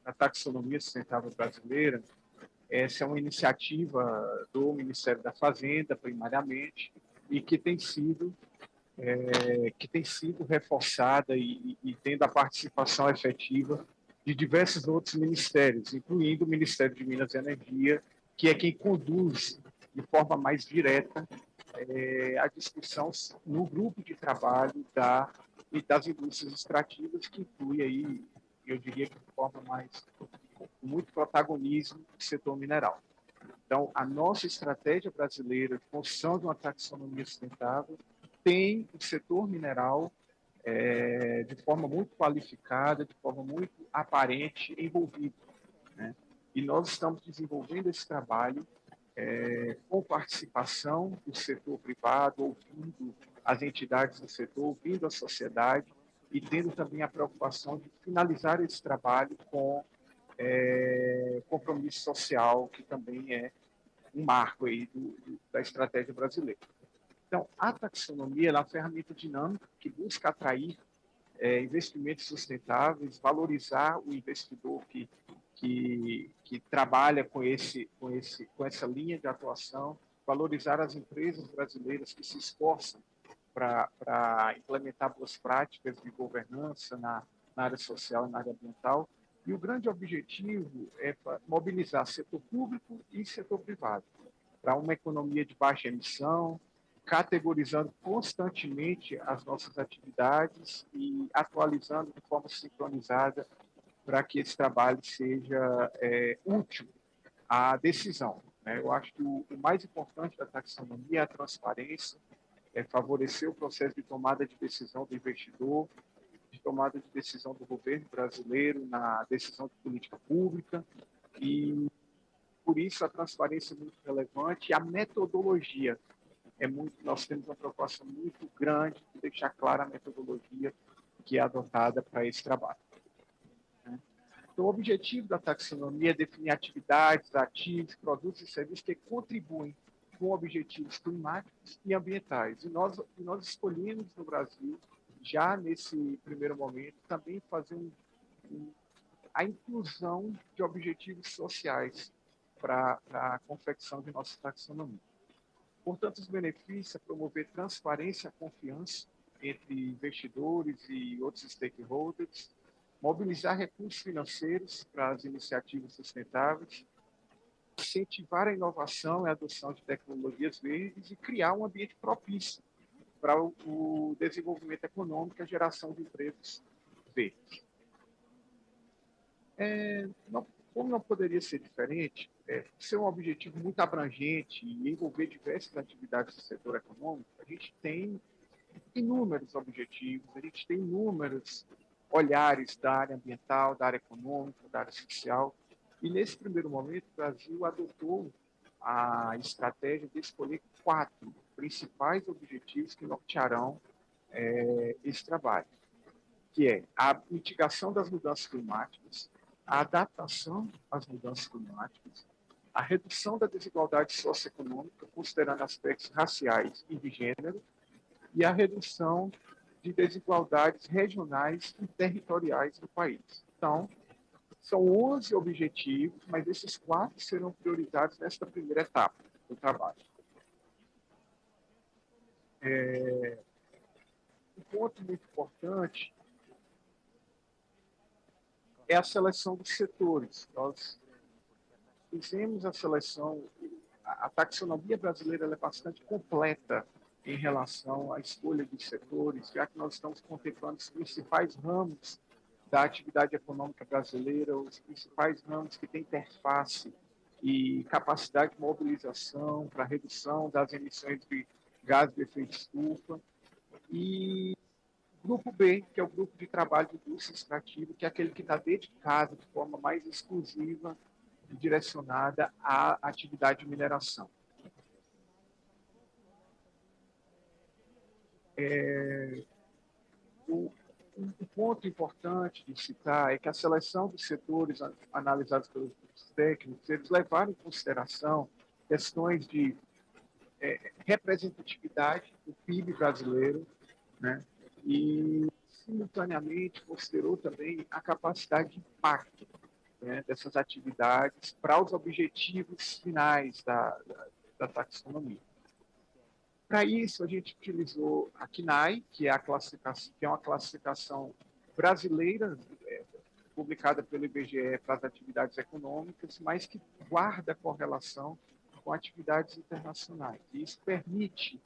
[SPEAKER 5] da taxonomia sustentável brasileira, essa é uma iniciativa do Ministério da Fazenda, primariamente, e que tem sido reforçada e tendo a participação efetiva de diversos outros ministérios, incluindo o Ministério de Minas e Energia, que é quem conduz de forma mais direta a discussão no grupo de trabalho das indústrias extrativas, que inclui aí, eu diria que de forma muito protagonismo do setor mineral. Então, a nossa estratégia brasileira de construção de uma taxonomia sustentável tem o setor mineral de forma muito qualificada, de forma muito aparente, envolvido, né? E nós estamos desenvolvendo esse trabalho com participação do setor privado, ouvindo as entidades do setor, ouvindo a sociedade e tendo também a preocupação de finalizar esse trabalho com compromisso social, que também é um marco aí da estratégia brasileira. Então, a taxonomia é uma ferramenta dinâmica que busca atrair investimentos sustentáveis, valorizar o investidor que trabalha com essa linha de atuação, valorizar as empresas brasileiras que se esforçam para implementar boas práticas de governança na área social e na área ambiental. E o grande objetivo é mobilizar setor público e setor privado para uma economia de baixa emissão, categorizando constantemente as nossas atividades e atualizando de forma sincronizada para que esse trabalho seja útil à decisão, né? Eu acho que o mais importante da taxonomia é a transparência, é favorecer o processo de tomada de decisão do investidor, de tomada de decisão do governo brasileiro na decisão de política pública, e por isso a transparência é muito relevante e a metodologia nós temos uma preocupação muito grande de deixar clara a metodologia que é adotada para esse trabalho. Então, o objetivo da taxonomia é definir atividades, ativos, produtos e serviços que contribuem com objetivos climáticos e ambientais. E nós escolhemos no Brasil, já nesse primeiro momento, também fazer a inclusão de objetivos sociais para a confecção de nossa taxonomia. Portanto, os benefícios é promover transparência e confiança entre investidores e outros stakeholders, mobilizar recursos financeiros para as iniciativas sustentáveis, incentivar a inovação e a adoção de tecnologias verdes e criar um ambiente propício para o desenvolvimento econômico e a geração de empregos verdes. Como não poderia ser diferente, ser um objetivo muito abrangente e envolver diversas atividades do setor econômico, a gente tem inúmeros objetivos, a gente tem inúmeros olhares da área ambiental, da área econômica, da área social, e nesse primeiro momento o Brasil adotou a estratégia de escolher 4 principais objetivos que nortearão esse trabalho, que é a mitigação das mudanças climáticas, a adaptação às mudanças climáticas, a redução da desigualdade socioeconômica, considerando aspectos raciais e de gênero, e a redução de desigualdades regionais e territoriais do país. Então, são 11 objetivos, mas esses 4 serão priorizados nesta primeira etapa do trabalho. Um ponto muito importante é a seleção dos setores. Nós fizemos a seleção, a taxonomia brasileira é bastante completa em relação à escolha dos setores, já que nós estamos contemplando os principais ramos da atividade econômica brasileira, os principais ramos que têm interface e capacidade de mobilização para redução das emissões de gases de efeito estufa, e grupo B, que é o grupo de trabalho de indústria extrativa, que é aquele que está dedicado de forma mais exclusiva e direcionada à atividade de mineração. Um ponto importante de citar é que a seleção dos setores analisados pelos grupos técnicos, eles levaram em consideração questões de representatividade do PIB brasileiro, né? E, simultaneamente, considerou também a capacidade de impacto, né, dessas atividades para os objetivos finais da taxonomia. Para isso, a gente utilizou a CNAE, que é uma classificação brasileira, publicada pelo IBGE para as atividades econômicas, mas que guarda correlação com atividades internacionais. E isso permite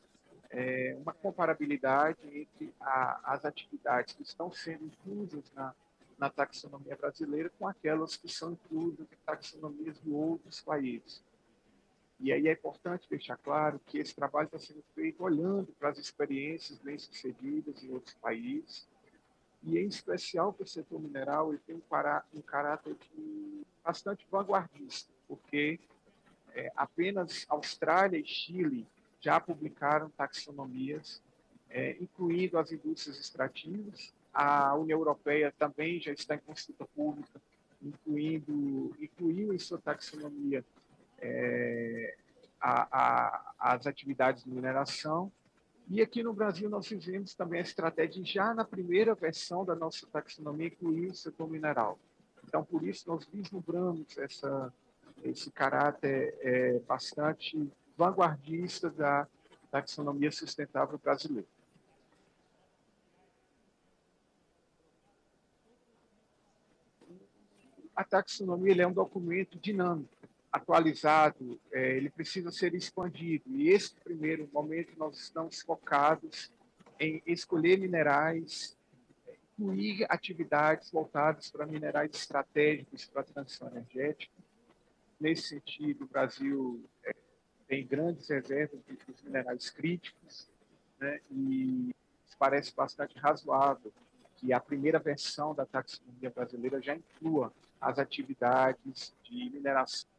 [SPEAKER 5] uma comparabilidade entre as atividades que estão sendo inclusas na taxonomia brasileira com aquelas que são inclusas em taxonomias de outros países. E aí é importante deixar claro que esse trabalho está sendo feito olhando para as experiências bem-sucedidas em outros países, e em especial para o setor mineral, ele tem um caráter bastante vanguardista, porque apenas Austrália e Chile já publicaram taxonomias, incluindo as indústrias extrativas. A União Europeia também já está em consulta pública, incluiu em sua taxonomia as atividades de mineração. E aqui no Brasil nós fizemos também a estratégia de, já na primeira versão da nossa taxonomia, incluir o setor mineral. Então, por isso, nós vislumbramos esse caráter bastante vanguardista da taxonomia sustentável brasileira. A taxonomia é um documento dinâmico, atualizado, ele precisa ser expandido. E esse primeiro momento nós estamos focados em escolher minerais, incluir atividades voltadas para minerais estratégicos para a transição energética. Nesse sentido, o Brasil tem grandes reservas de minerais críticos, né? E parece bastante razoável que a primeira versão da taxonomia brasileira já inclua as atividades de mineração.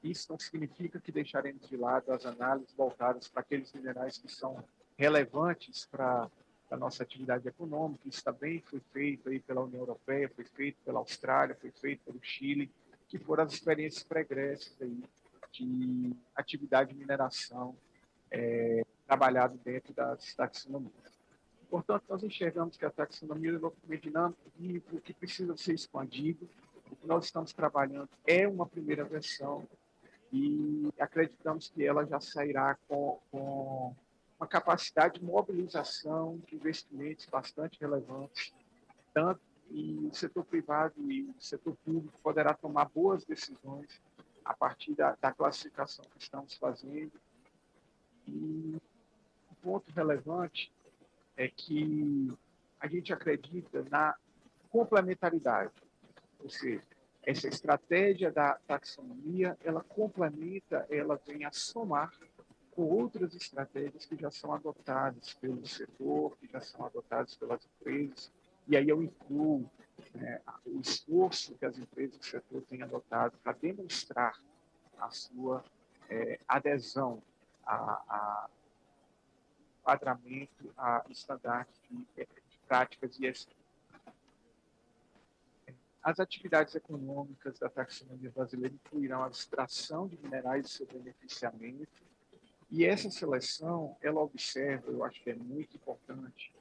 [SPEAKER 5] Isso não significa que deixaremos de lado as análises voltadas para aqueles minerais que são relevantes para a nossa atividade econômica. Isso também foi feito aí pela União Europeia, foi feito pela Austrália, foi feito pelo Chile, que foram as experiências pregressas aí de atividade de mineração trabalhado dentro das taxonomias. Portanto, nós enxergamos que a taxonomia é um documento dinâmico e o que precisa ser expandido. O que nós estamos trabalhando é uma primeira versão e acreditamos que ela já sairá com uma capacidade de mobilização de investimentos bastante relevantes, tanto e o setor privado e o setor público poderá tomar boas decisões a partir da classificação que estamos fazendo. E um ponto relevante é que a gente acredita na complementaridade, ou seja, essa estratégia da taxonomia, ela complementa, ela vem a somar com outras estratégias que já são adotadas pelo setor, que já são adotadas pelas empresas, e aí eu incluo o esforço que as empresas do setor têm adotado para demonstrar a sua adesão a enquadramento a estandartes de práticas ESG. As atividades econômicas da taxonomia brasileira incluirão a extração de minerais e seu beneficiamento, E essa seleção, ela observa, eu acho que é muito importante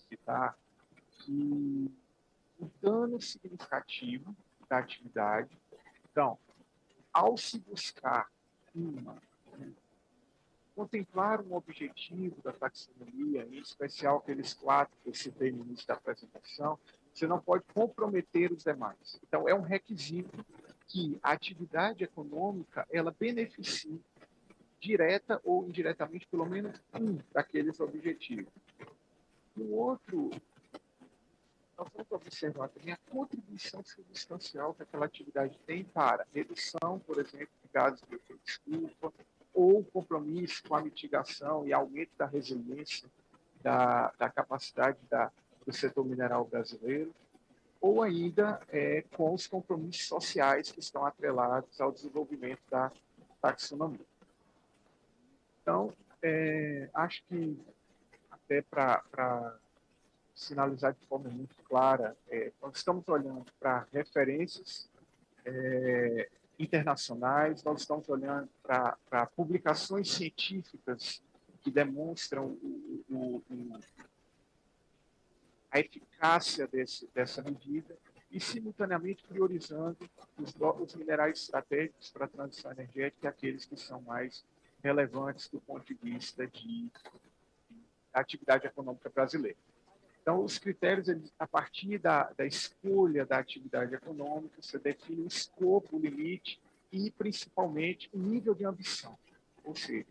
[SPEAKER 5] citar, que o dano significativo da atividade. Então, ao se buscar contemplar um objetivo da taxonomia, em especial aqueles 4 que eu citei no início da apresentação, você não pode comprometer os demais. Então, é um requisito que a atividade econômica ela beneficie direta ou indiretamente pelo menos um daqueles objetivos. O outro, nós vamos observar também a contribuição substancial que aquela atividade tem para redução, por exemplo, de gases de efeito estufa, ou compromisso com a mitigação e aumento da resiliência da capacidade do setor mineral brasileiro, ou ainda com os compromissos sociais que estão atrelados ao desenvolvimento da taxonomia. Então, acho que, até para sinalizar de forma muito clara, nós estamos olhando para referências internacionais, nós estamos olhando para publicações científicas que demonstram a eficácia dessa medida e, simultaneamente, priorizando os minerais estratégicos para a transição energética e aqueles que são mais relevantes do ponto de vista de atividade econômica brasileira. Então, os critérios, a partir da escolha da atividade econômica, você define o escopo, o limite e, principalmente, o nível de ambição. Ou seja,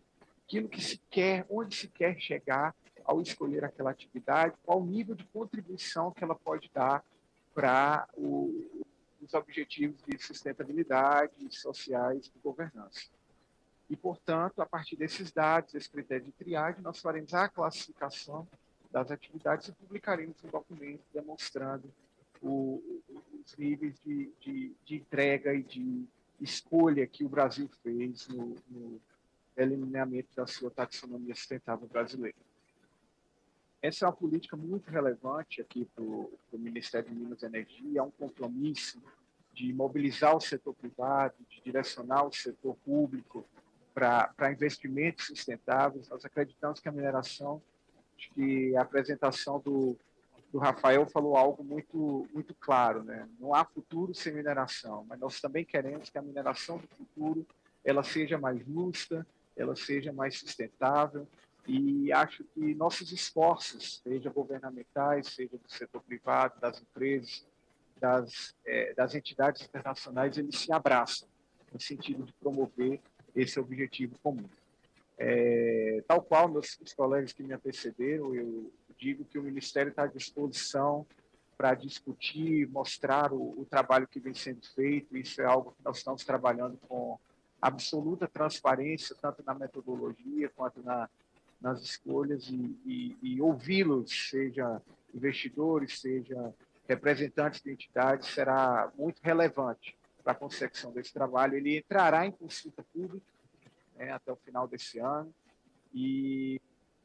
[SPEAKER 5] aquilo que se quer, onde se quer chegar ao escolher aquela atividade, qual o nível de contribuição que ela pode dar para os objetivos de sustentabilidade sociais e de governança. E, portanto, a partir desses dados, esse critério de triagem, nós faremos a classificação das atividades e publicaremos um documento demonstrando os níveis de entrega e de escolha que o Brasil fez no delineamento da sua taxonomia sustentável brasileira. Essa é uma política muito relevante aqui para o Ministério de Minas e Energia, é um compromisso de mobilizar o setor privado, de direcionar o setor público para investimentos sustentáveis. Nós acreditamos que a mineração, acho que a apresentação do Rafael falou algo muito claro, né? Não há futuro sem mineração, mas nós também queremos que a mineração do futuro ela seja mais justa, ela seja mais sustentável, e acho que nossos esforços, seja governamentais, seja do setor privado, das empresas, das entidades internacionais, eles se abraçam no sentido de promover esse objetivo comum. Tal qual meus colegas que me antecederam, eu digo que o Ministério está à disposição para discutir, mostrar o trabalho que vem sendo feito. Isso é algo que nós estamos trabalhando com absoluta transparência, tanto na metodologia quanto nas escolhas, e ouvi-los, seja investidores, seja representantes de entidades, será muito relevante para a consecução desse trabalho. Ele entrará em consulta pública até o final desse ano, e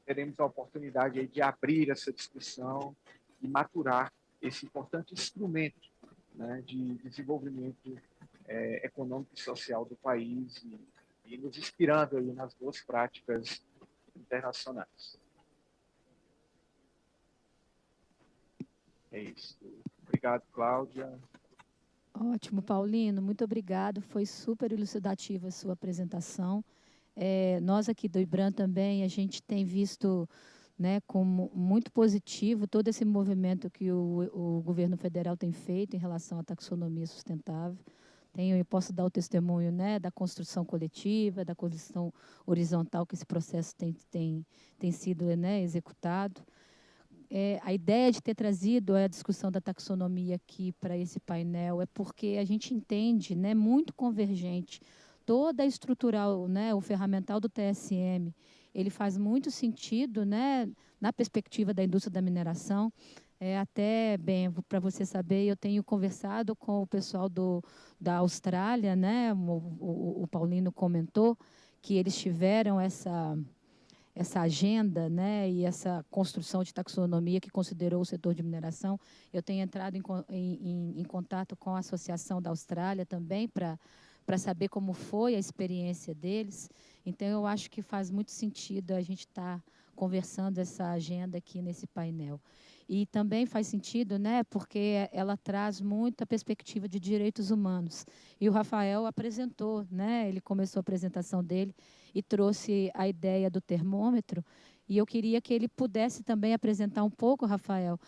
[SPEAKER 5] teremos a oportunidade aí de abrir essa discussão e maturar esse importante instrumento, né, de desenvolvimento econômico e social do país, e nos inspirando aí nas boas práticas internacionais. É isso. Obrigado, Cláudia.
[SPEAKER 1] Ótimo, Paulino, muito obrigado. Foi super elucidativa a sua apresentação. Nós aqui do IBRAM também, a gente tem visto, né, como muito positivo todo esse movimento que o governo federal tem feito em relação à taxonomia sustentável. Eu posso dar o testemunho, né, da construção coletiva, da construção horizontal que esse processo tem sido, né, executado. A ideia de ter trazido a discussão da taxonomia aqui para esse painel é porque a gente entende, né, muito convergente, toda a estrutural, né, o ferramental do TSM, ele faz muito sentido, né, na perspectiva da indústria da mineração. Até, bem, para você saber, eu tenho conversado com o pessoal da Austrália, né, o Paulino comentou que eles tiveram essa agenda, né, e essa construção de taxonomia que considerou o setor de mineração. Eu tenho entrado em contato com a Associação da Austrália também para para saber como foi a experiência deles. Então, eu acho que faz muito sentido a gente estar conversando essa agenda aqui nesse painel. E também faz sentido, né, porque ela traz muita perspectiva de direitos humanos. E o Rafael apresentou, né, ele começou a apresentação dele e trouxe a ideia do termômetro. E eu queria que ele pudesse também apresentar um pouco, Rafael,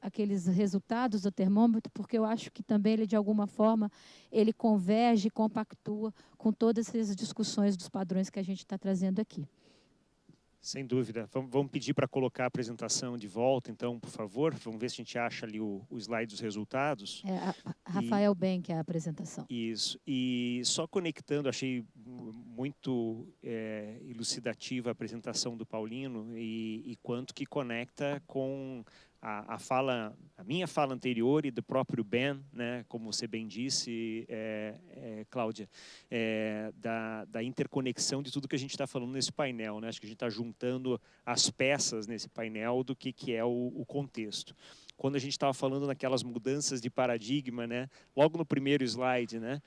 [SPEAKER 1] aqueles resultados do termômetro, porque eu acho que também ele, de alguma forma, ele converge, compactua com todas essas discussões dos padrões que a gente está trazendo aqui.
[SPEAKER 2] Sem dúvida. Vamos pedir para colocar a apresentação de volta, então, por favor. Vamos ver se a gente acha ali o slide dos resultados.
[SPEAKER 1] Rafael bem, que é a apresentação.
[SPEAKER 2] Isso. E só conectando, achei muito elucidativa a apresentação do Paulino e quanto que conecta com a minha fala anterior e do próprio Ben, né, como você bem disse, Cláudia, da interconexão de tudo que a gente está falando nesse painel, né? Acho que a gente está juntando as peças nesse painel do que é o contexto. Quando a gente estava falando naquelas mudanças de paradigma, né, logo no primeiro slide, né,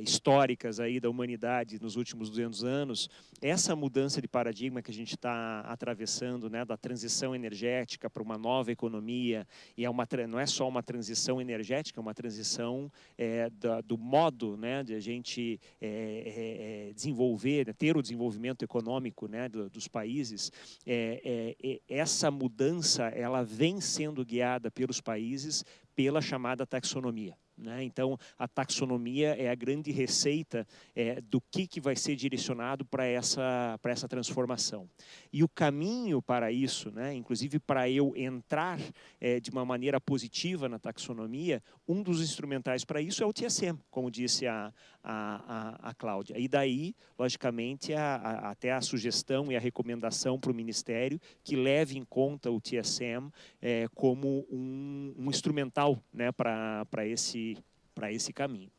[SPEAKER 2] históricas aí da humanidade nos últimos 200 anos, essa mudança de paradigma que a gente está atravessando, né, da transição energética para uma nova economia, e não é só uma transição energética, é uma transição do modo, né, de a gente desenvolver, ter o desenvolvimento econômico, né, dos países. Essa mudança, ela vem sendo guiada pelos países pela chamada taxonomia, né? Então, a taxonomia é a grande receita do que vai ser direcionado para essa transformação. E o caminho para isso, né, inclusive para eu entrar de uma maneira positiva na taxonomia, um dos instrumentais para isso é o TSM, como disse a Cláudia. E daí, logicamente, até a sugestão e a recomendação para o Ministério que leve em conta o TSM como um instrumental, né, para esse caminho.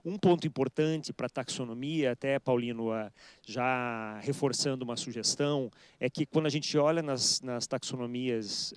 [SPEAKER 2] Um ponto importante para a taxonomia, até, Paulino, já reforçando uma sugestão, é que quando a gente olha nas taxonomias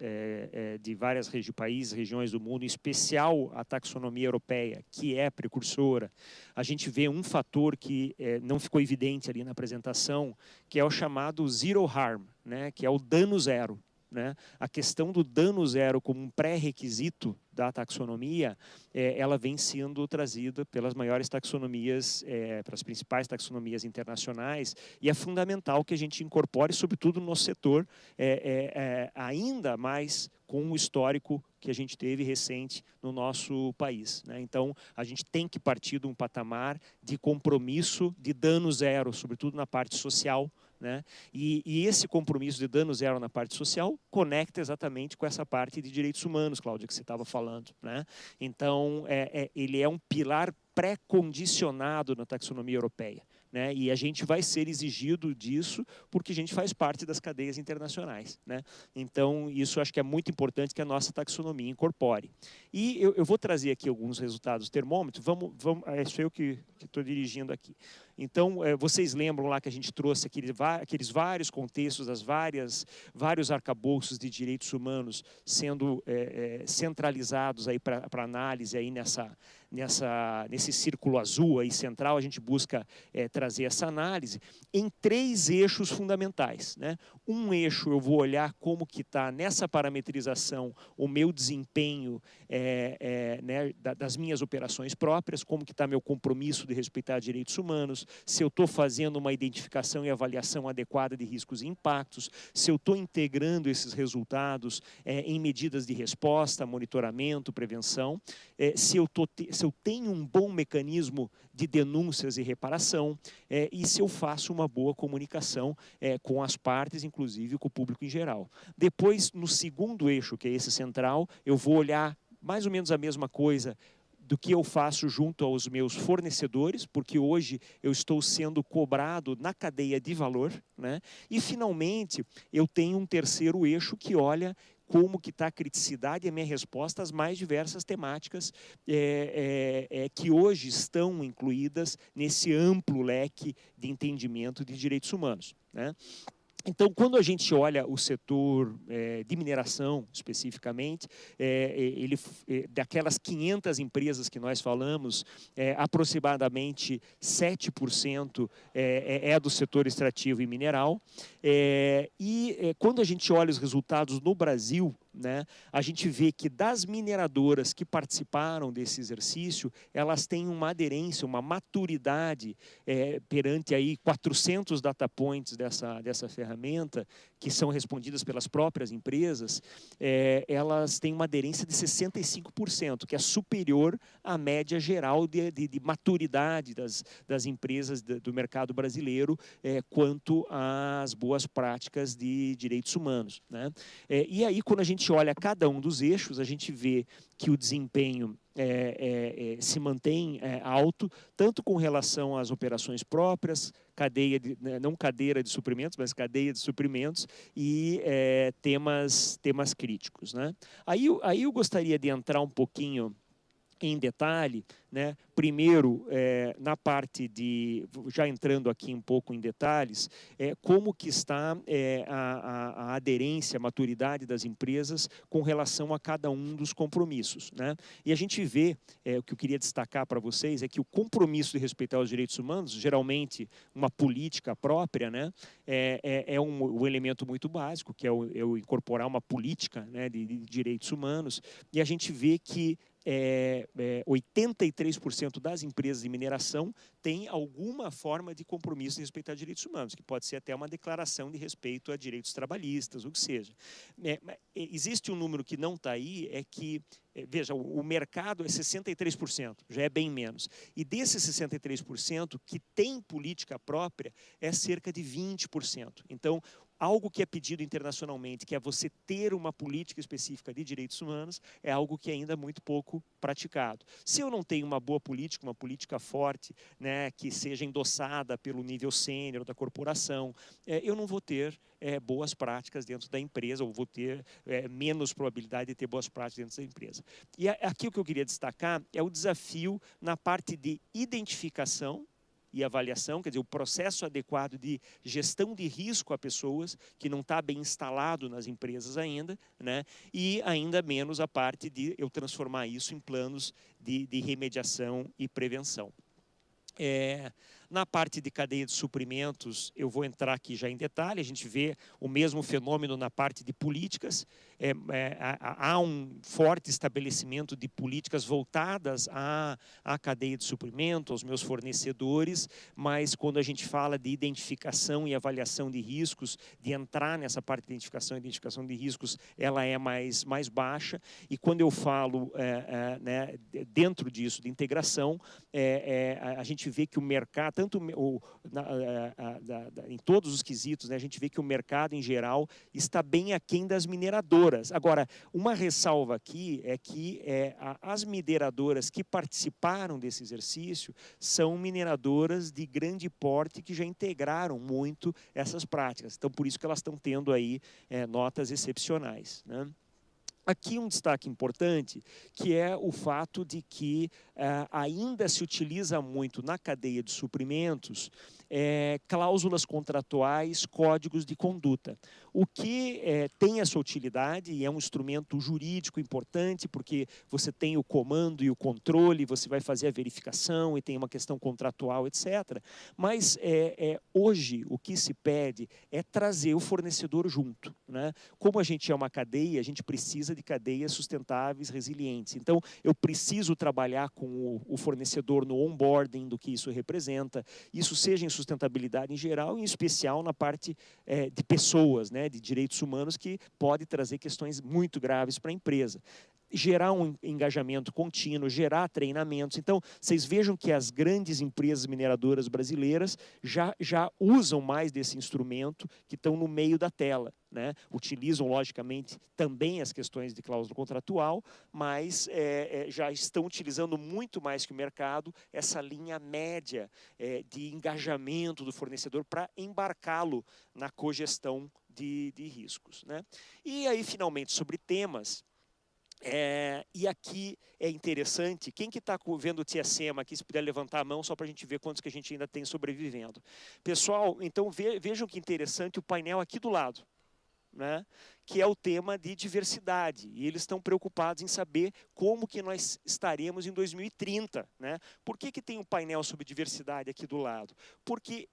[SPEAKER 2] de vários países, regiões do mundo, em especial a taxonomia europeia, que é precursora, a gente vê um fator que não ficou evidente ali na apresentação, que é o chamado zero harm, né, que é o dano zero. Né? A questão do dano zero como um pré-requisito da taxonomia, ela vem sendo trazida pelas maiores taxonomias, pelas principais taxonomias internacionais, e é fundamental que a gente incorpore, sobretudo no nosso setor, ainda mais com o histórico que a gente teve recente no nosso país, né? Então, a gente tem que partir de um patamar de compromisso de dano zero, sobretudo na parte social, né? E esse compromisso de dano zero na parte social conecta exatamente com essa parte de direitos humanos, Cláudia, que você estava falando, né? Então, ele é um pilar pré-condicionado na taxonomia europeia, né? E a gente vai ser exigido disso porque a gente faz parte das cadeias internacionais, né? Então, isso acho que é muito importante que a nossa taxonomia incorpore. E eu vou trazer aqui alguns resultados do termômetro. Sou eu que estou dirigindo aqui. Então, vocês lembram lá que a gente trouxe aqueles vários contextos, vários arcabouços de direitos humanos sendo centralizados aí para análise aí nesse círculo azul aí central. A gente busca trazer essa análise em 3 eixos fundamentais, né? Um eixo eu vou olhar como que está nessa parametrização o meu desempenho né, das minhas operações próprias, como que está meu compromisso de respeitar direitos humanos, se eu estou fazendo uma identificação e avaliação adequada de riscos e impactos, se eu estou integrando esses resultados em medidas de resposta, monitoramento, prevenção, se eu tenho um bom mecanismo de denúncias e reparação, e se eu faço uma boa comunicação com as partes, inclusive com o público em geral. Depois, no segundo eixo, que é esse central, eu vou olhar mais ou menos a mesma coisa do que eu faço junto aos meus fornecedores, porque hoje eu estou sendo cobrado na cadeia de valor, né? E, finalmente, eu tenho um terceiro eixo que olha como que está a criticidade e a minha resposta às mais diversas temáticas que hoje estão incluídas nesse amplo leque de entendimento de direitos humanos, né? Então, quando a gente olha o setor de mineração, especificamente, daquelas 500 empresas que nós falamos, aproximadamente 7% é do setor extrativo e mineral. Quando a gente olha os resultados no Brasil, né, a gente vê que das mineradoras que participaram desse exercício, elas têm uma aderência, uma maturidade perante aí 400 data points dessa ferramenta, que são respondidas pelas próprias empresas, elas têm uma aderência de 65%, que é superior à média geral de maturidade das empresas do mercado brasileiro quanto às boas práticas de direitos humanos, né? E aí, quando a gente olha cada um dos eixos, a gente vê que o desempenho se mantém alto, tanto com relação às operações próprias, não cadeira de suprimentos, mas cadeia de suprimentos e temas críticos, né? Aí eu gostaria de entrar um pouquinho em detalhe, né? Primeiro, na parte de, já entrando aqui um pouco em detalhes, como que está a aderência, a maturidade das empresas com relação a cada um dos compromissos, né? E a gente vê, o que eu queria destacar para vocês, é que o compromisso de respeitar os direitos humanos, geralmente uma política própria, né? Um elemento muito básico, que é o incorporar uma política, né, de direitos humanos, e a gente vê que 83% das empresas de mineração têm alguma forma de compromisso de respeitar direitos humanos, que pode ser até uma declaração de respeito a direitos trabalhistas, o que seja. Existe um número que não está aí, é que, veja, o mercado é 63%, já é bem menos. E desses 63%, que tem política própria, é cerca de 20%. Então, algo que é pedido internacionalmente, que é você ter uma política específica de direitos humanos, é algo que ainda é muito pouco praticado. Se eu não tenho uma boa política, uma política forte, né, que seja endossada pelo nível sênior da corporação, eu não vou ter boas práticas dentro da empresa, ou vou ter menos probabilidade de ter boas práticas dentro da empresa. E aqui o que eu queria destacar é o desafio na parte de identificação e avaliação, quer dizer, o processo adequado de gestão de risco a pessoas que não está bem instalado nas empresas ainda, né? E ainda menos a parte de eu transformar isso em planos de remediação e prevenção. Na parte de cadeia de suprimentos, eu vou entrar aqui já em detalhe, a gente vê o mesmo fenômeno na parte de políticas. Há um forte estabelecimento de políticas voltadas à cadeia de suprimento, aos meus fornecedores, mas quando a gente fala de identificação e avaliação de riscos, de entrar nessa parte de identificação de riscos, ela é mais baixa. E quando eu falo né, dentro disso, de integração, a gente vê que o mercado, em todos os quesitos, né, a gente vê que o mercado, em geral, está bem aquém das mineradoras. Agora, uma ressalva aqui é que as mineradoras que participaram desse exercício são mineradoras de grande porte que já integraram muito essas práticas. Então, por isso que elas estão tendo aí notas excepcionais, né? Aqui um destaque importante, que é o fato de que ainda se utiliza muito na cadeia de suprimentos cláusulas contratuais, códigos de conduta. O que tem a sua utilidade e é um instrumento jurídico importante, porque você tem o comando e o controle, você vai fazer a verificação e tem uma questão contratual, etc. Mas hoje o que se pede é trazer o fornecedor junto, né? Como a gente é uma cadeia, a gente precisa de cadeias sustentáveis, resilientes. Então, eu preciso trabalhar com o fornecedor no onboarding do que isso representa, isso seja em sustentabilidade em geral, em especial na parte de pessoas, né, de direitos humanos, que pode trazer questões muito graves para a empresa. Gerar um engajamento contínuo, gerar treinamentos. Então, vocês vejam que as grandes empresas mineradoras brasileiras já usam mais desse instrumento, que estão no meio da tela, né? Utilizam, logicamente, também as questões de cláusula contratual, mas já estão utilizando muito mais que o mercado essa linha média de engajamento do fornecedor para embarcá-lo na cogestão de riscos, né? E aí, finalmente, sobre temas, E aqui é interessante, quem que está vendo o TSM aqui, se puder levantar a mão, só para a gente ver quantos que a gente ainda tem sobrevivendo. Pessoal, então vejam que interessante o painel aqui do lado, né, que é o tema de diversidade. E eles estão preocupados em saber como que nós estaremos em 2030. Né? Por que tem um painel sobre diversidade aqui do lado? Porque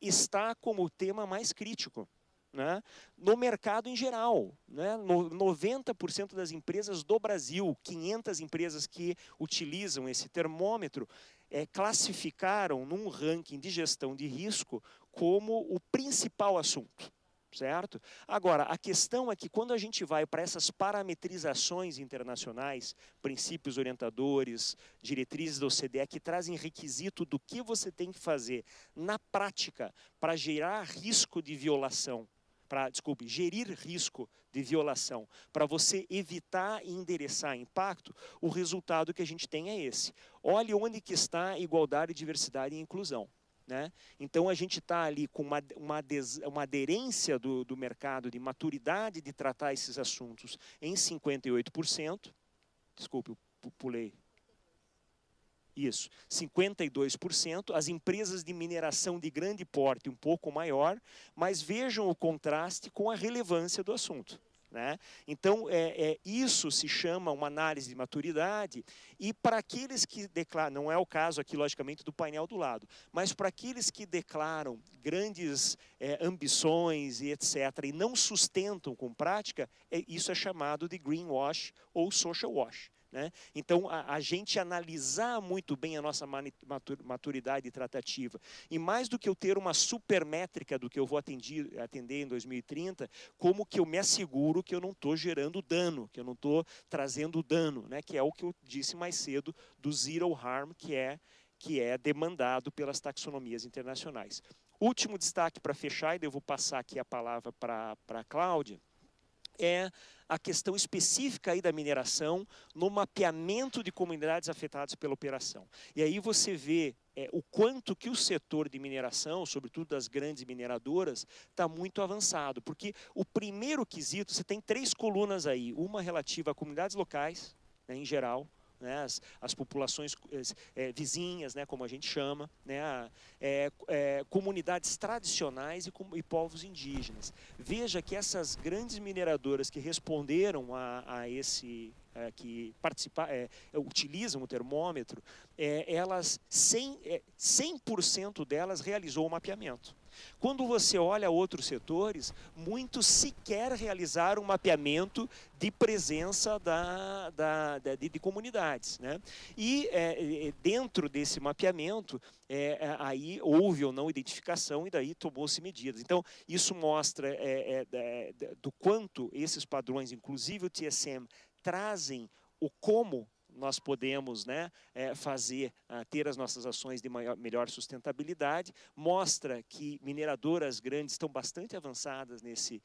[SPEAKER 2] está como o tema mais crítico. Né, no mercado em geral. Né, 90% das empresas do Brasil, 500 empresas que utilizam esse termômetro, classificaram num ranking de gestão de risco como o principal assunto. Certo? Agora, a questão é que quando a gente vai para essas parametrizações internacionais, princípios orientadores, diretrizes da OCDE, que trazem requisito do que você tem que fazer na prática para gerar risco de violação, gerir risco de violação, para você evitar e endereçar impacto, o resultado que a gente tem é esse. Olhe onde que está a igualdade, diversidade e inclusão. Né? Então, a gente está ali com uma aderência do mercado de maturidade de tratar esses assuntos em 58%. Desculpe, eu pulei. Isso, 52%. As empresas de mineração de grande porte um pouco maior, mas vejam o contraste com a relevância do assunto. Né? Então, isso se chama uma análise de maturidade, e para aqueles que declaram, não é o caso aqui, logicamente, do painel do lado, mas para aqueles que declaram grandes ambições e etc., e não sustentam com prática, isso é chamado de greenwash ou social wash. Né? Então, a gente analisar muito bem a nossa maturidade tratativa, e mais do que eu ter uma super métrica do que eu vou atender em 2030, como que eu me asseguro que eu não estou gerando dano, que eu não estou trazendo dano, né? Que é o que eu disse mais cedo do zero harm, que é demandado pelas taxonomias internacionais. Último destaque para fechar, e eu vou passar aqui a palavra para a Cláudia, é a questão específica aí da mineração no mapeamento de comunidades afetadas pela operação. E aí você vê o quanto que o setor de mineração, sobretudo das grandes mineradoras, está muito avançado. Porque o primeiro quesito, você tem 3 colunas aí, uma relativa a comunidades locais, né, em geral, né, as populações vizinhas, né, como a gente chama, né, comunidades tradicionais e povos indígenas. Veja que essas grandes mineradoras que responderam a esse, que utilizam o termômetro, elas 100% delas realizou o mapeamento. Quando você olha outros setores, muitos sequer realizaram um mapeamento de presença de comunidades. Né? E dentro desse mapeamento, aí houve ou não identificação e daí tomou-se medidas. Então, isso mostra do quanto esses padrões, inclusive o TSM, trazem o como nós podemos, né, ter as nossas ações de melhor sustentabilidade, mostra que mineradoras grandes estão bastante avançadas nesse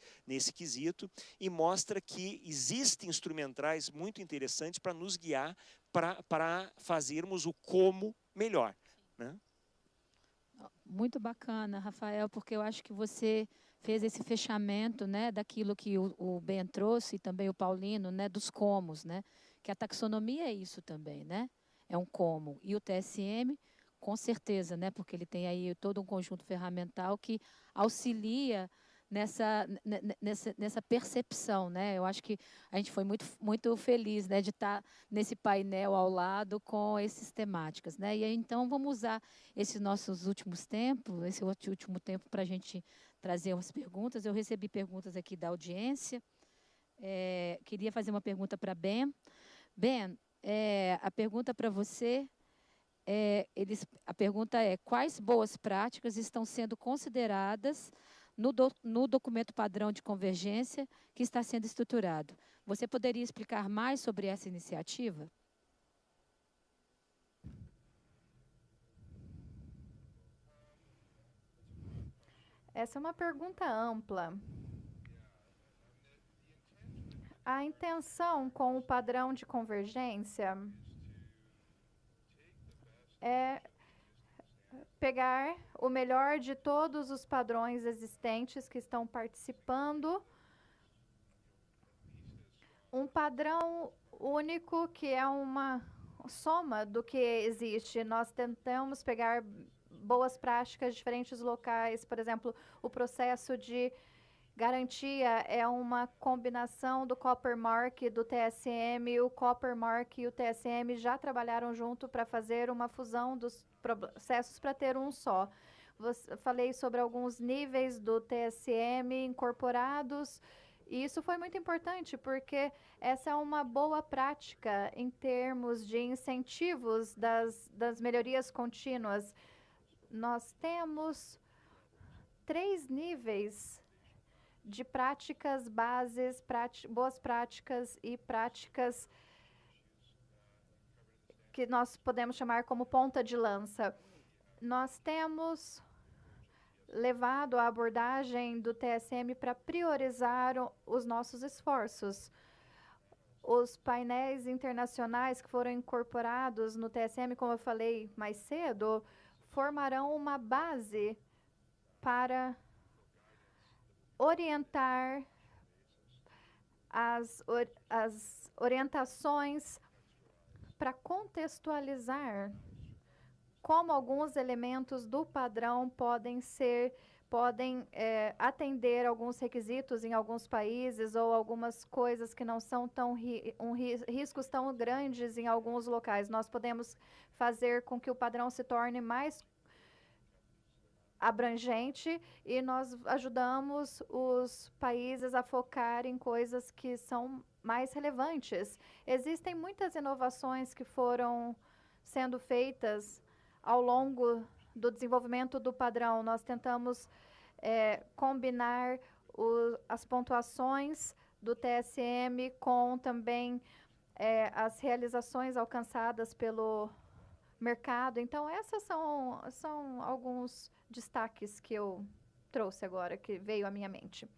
[SPEAKER 2] quesito, e mostra que existem instrumentais muito interessantes para nos guiar para fazermos o como melhor. Né?
[SPEAKER 1] Muito bacana, Rafael, porque eu acho que você fez esse fechamento, né, daquilo que o Ben trouxe, e também o Paulino, né, dos comos, né? Que a taxonomia é isso também, né? É um como. E o TSM, com certeza, né? Porque ele tem aí todo um conjunto ferramental que auxilia nessa percepção, né? Eu acho que a gente foi muito feliz, né, de estar nesse painel ao lado com essas temáticas, né? E aí, então, vamos usar esses nossos últimos tempos, esse último tempo, para a gente trazer umas perguntas. Eu recebi perguntas aqui da audiência. Queria fazer uma pergunta para Ben. Ben, a pergunta para você, a pergunta é: quais boas práticas estão sendo consideradas no documento padrão de convergência que está sendo estruturado? Você poderia explicar mais sobre essa iniciativa?
[SPEAKER 4] Essa é uma pergunta ampla. A intenção com o padrão de convergência é pegar o melhor de todos os padrões existentes que estão participando, um padrão único que é uma soma do que existe. Nós tentamos pegar boas práticas de diferentes locais, por exemplo, o processo de garantia é uma combinação do Copper Mark e do TSM. O Copper Mark e o TSM já trabalharam junto para fazer uma fusão dos processos para ter um só. Falei sobre alguns níveis do TSM incorporados. E isso foi muito importante, porque essa é uma boa prática em termos de incentivos das melhorias contínuas. Nós temos 3 níveis de práticas bases, boas práticas e práticas que nós podemos chamar como ponta de lança. Nós temos levado a abordagem do TSM para priorizar os nossos esforços. Os painéis internacionais que foram incorporados no TSM, como eu falei mais cedo, formarão uma base para orientar as orientações para contextualizar como alguns elementos do padrão podem atender alguns requisitos em alguns países ou algumas coisas que não são tão riscos tão grandes em alguns locais. Nós podemos fazer com que o padrão se torne mais abrangente e nós ajudamos os países a focar em coisas que são mais relevantes. Existem muitas inovações que foram sendo feitas ao longo do desenvolvimento do padrão. Nós tentamos combinar as pontuações do TSM com também as realizações alcançadas pelo mercado. Então, essas são alguns destaques que eu trouxe agora, que veio à minha mente.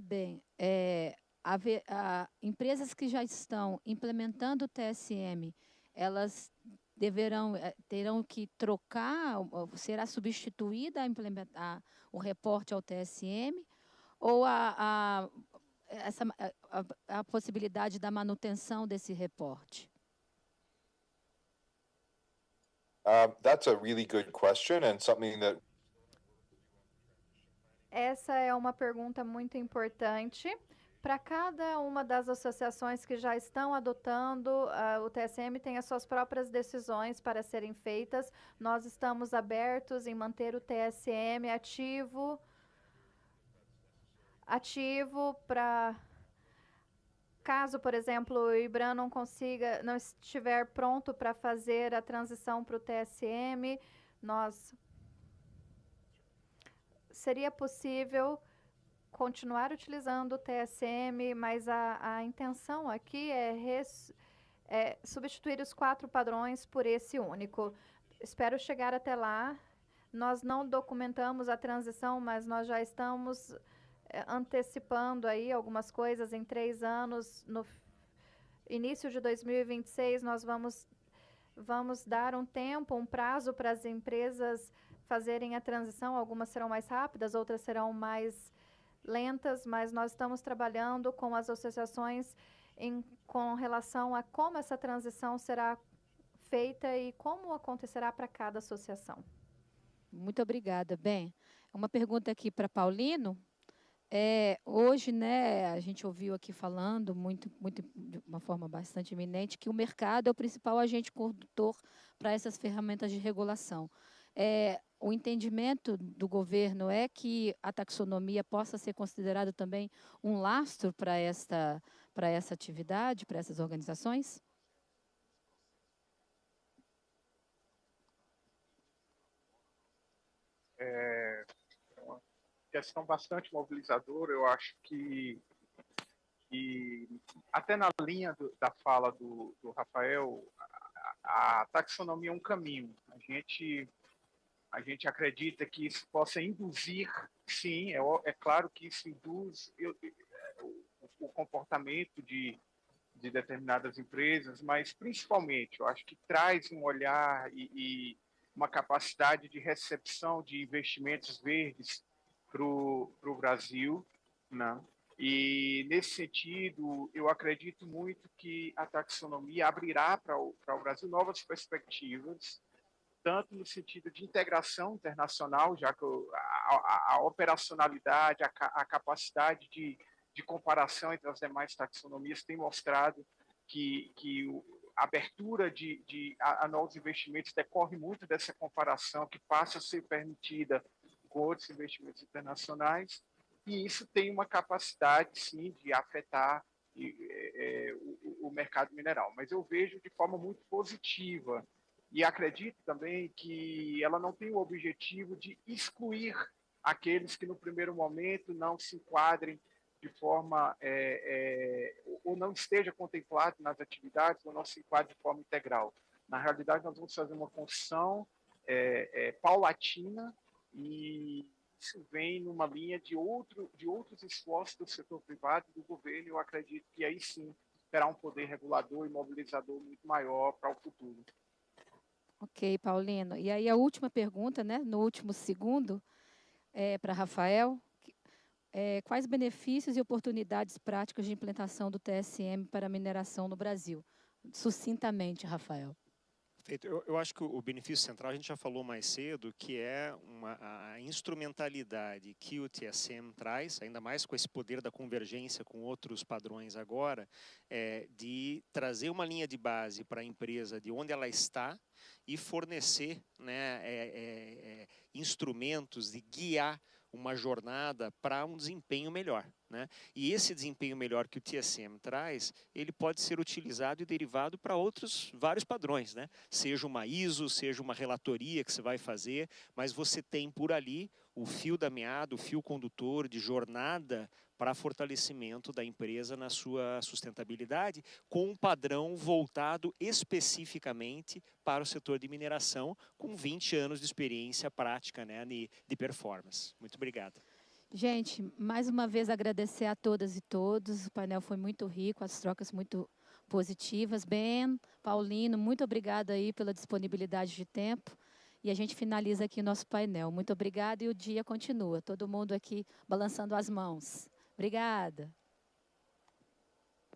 [SPEAKER 1] Bem, empresas que já estão implementando o TSM, elas terão que trocar, será substituída a implementar o reporte ao TSM, ou a possibilidade da manutenção desse reporte?
[SPEAKER 6] That's a really good question and something that
[SPEAKER 4] Essa é uma pergunta muito importante. Para cada uma das associações que já estão adotando, o TSM tem as suas próprias decisões para serem feitas. Nós estamos abertos em manter o TSM ativo para caso, por exemplo, o IBRAM não estiver pronto para fazer a transição para o TSM, seria possível continuar utilizando o TSM, mas a intenção aqui é substituir os 4 padrões por esse único. Espero chegar até lá. Nós não documentamos a transição, mas nós já estamos antecipando aí algumas coisas. Em 3 anos, no início de 2026, nós vamos dar um prazo para as empresas fazerem a transição. Algumas serão mais rápidas, outras serão mais lentas, mas nós estamos trabalhando com as associações com relação a como essa transição será feita e como acontecerá para cada associação.
[SPEAKER 1] Muito obrigada. Bem, uma pergunta aqui para Paulino. Hoje, né, a gente ouviu aqui falando de uma forma bastante eminente que o mercado é o principal agente condutor para essas ferramentas de regulação. O entendimento do governo é que a taxonomia possa ser considerada também um lastro para essa atividade, para essas organizações?
[SPEAKER 5] É uma questão bastante mobilizadora. Eu acho que até na linha da fala do Rafael, a taxonomia é um caminho. A gente acredita que isso possa induzir, sim, é claro que isso induz o comportamento de determinadas empresas, mas principalmente eu acho que traz um olhar e uma capacidade de recepção de investimentos verdes para o Brasil, né? E, nesse sentido, eu acredito muito que a taxonomia abrirá para o Brasil novas perspectivas, tanto no sentido de integração internacional, já que a operacionalidade, a capacidade de comparação entre as demais taxonomias tem mostrado que a abertura a novos investimentos decorre muito dessa comparação que passa a ser permitida com outros investimentos internacionais, e isso tem uma capacidade, sim, de afetar o mercado mineral. Mas eu vejo de forma muito positiva e acredito também que ela não tem o objetivo de excluir aqueles que, no primeiro momento, não se enquadrem de forma, ou não esteja contemplado nas atividades, ou não se enquadre de forma integral. Na realidade, nós vamos fazer uma construção paulatina, e isso vem numa linha de outros esforços do setor privado e do governo. Eu acredito que aí sim terá um poder regulador e mobilizador muito maior para o futuro.
[SPEAKER 1] Ok, Paulino. E aí a última pergunta, né, no último segundo, para Rafael. Quais benefícios e oportunidades práticas de implantação do TSM para a mineração no Brasil? Sucintamente, Rafael.
[SPEAKER 2] Perfeito. Eu acho que o benefício central, a gente já falou mais cedo, que é a instrumentalidade que o TSM traz, ainda mais com esse poder da convergência com outros padrões agora, de trazer uma linha de base para a empresa de onde ela está e fornecer, né, instrumentos de guiar uma jornada para um desempenho melhor, né? E esse desempenho melhor que o TSM traz, ele pode ser utilizado e derivado para outros vários padrões, né? Seja uma ISO, seja uma relatoria que você vai fazer, mas você tem por ali o fio da meada, o fio condutor de jornada para fortalecimento da empresa na sua sustentabilidade, com um padrão voltado especificamente para o setor de mineração, com 20 anos de experiência prática, né, de performance. Muito obrigado.
[SPEAKER 1] Gente, mais uma vez agradecer a todas e todos. O painel foi muito rico, as trocas muito positivas. Ben, Paulino, muito obrigada aí pela disponibilidade de tempo. E a gente finaliza aqui o nosso painel. Muito obrigada e o dia continua. Todo mundo aqui balançando as mãos. Obrigada.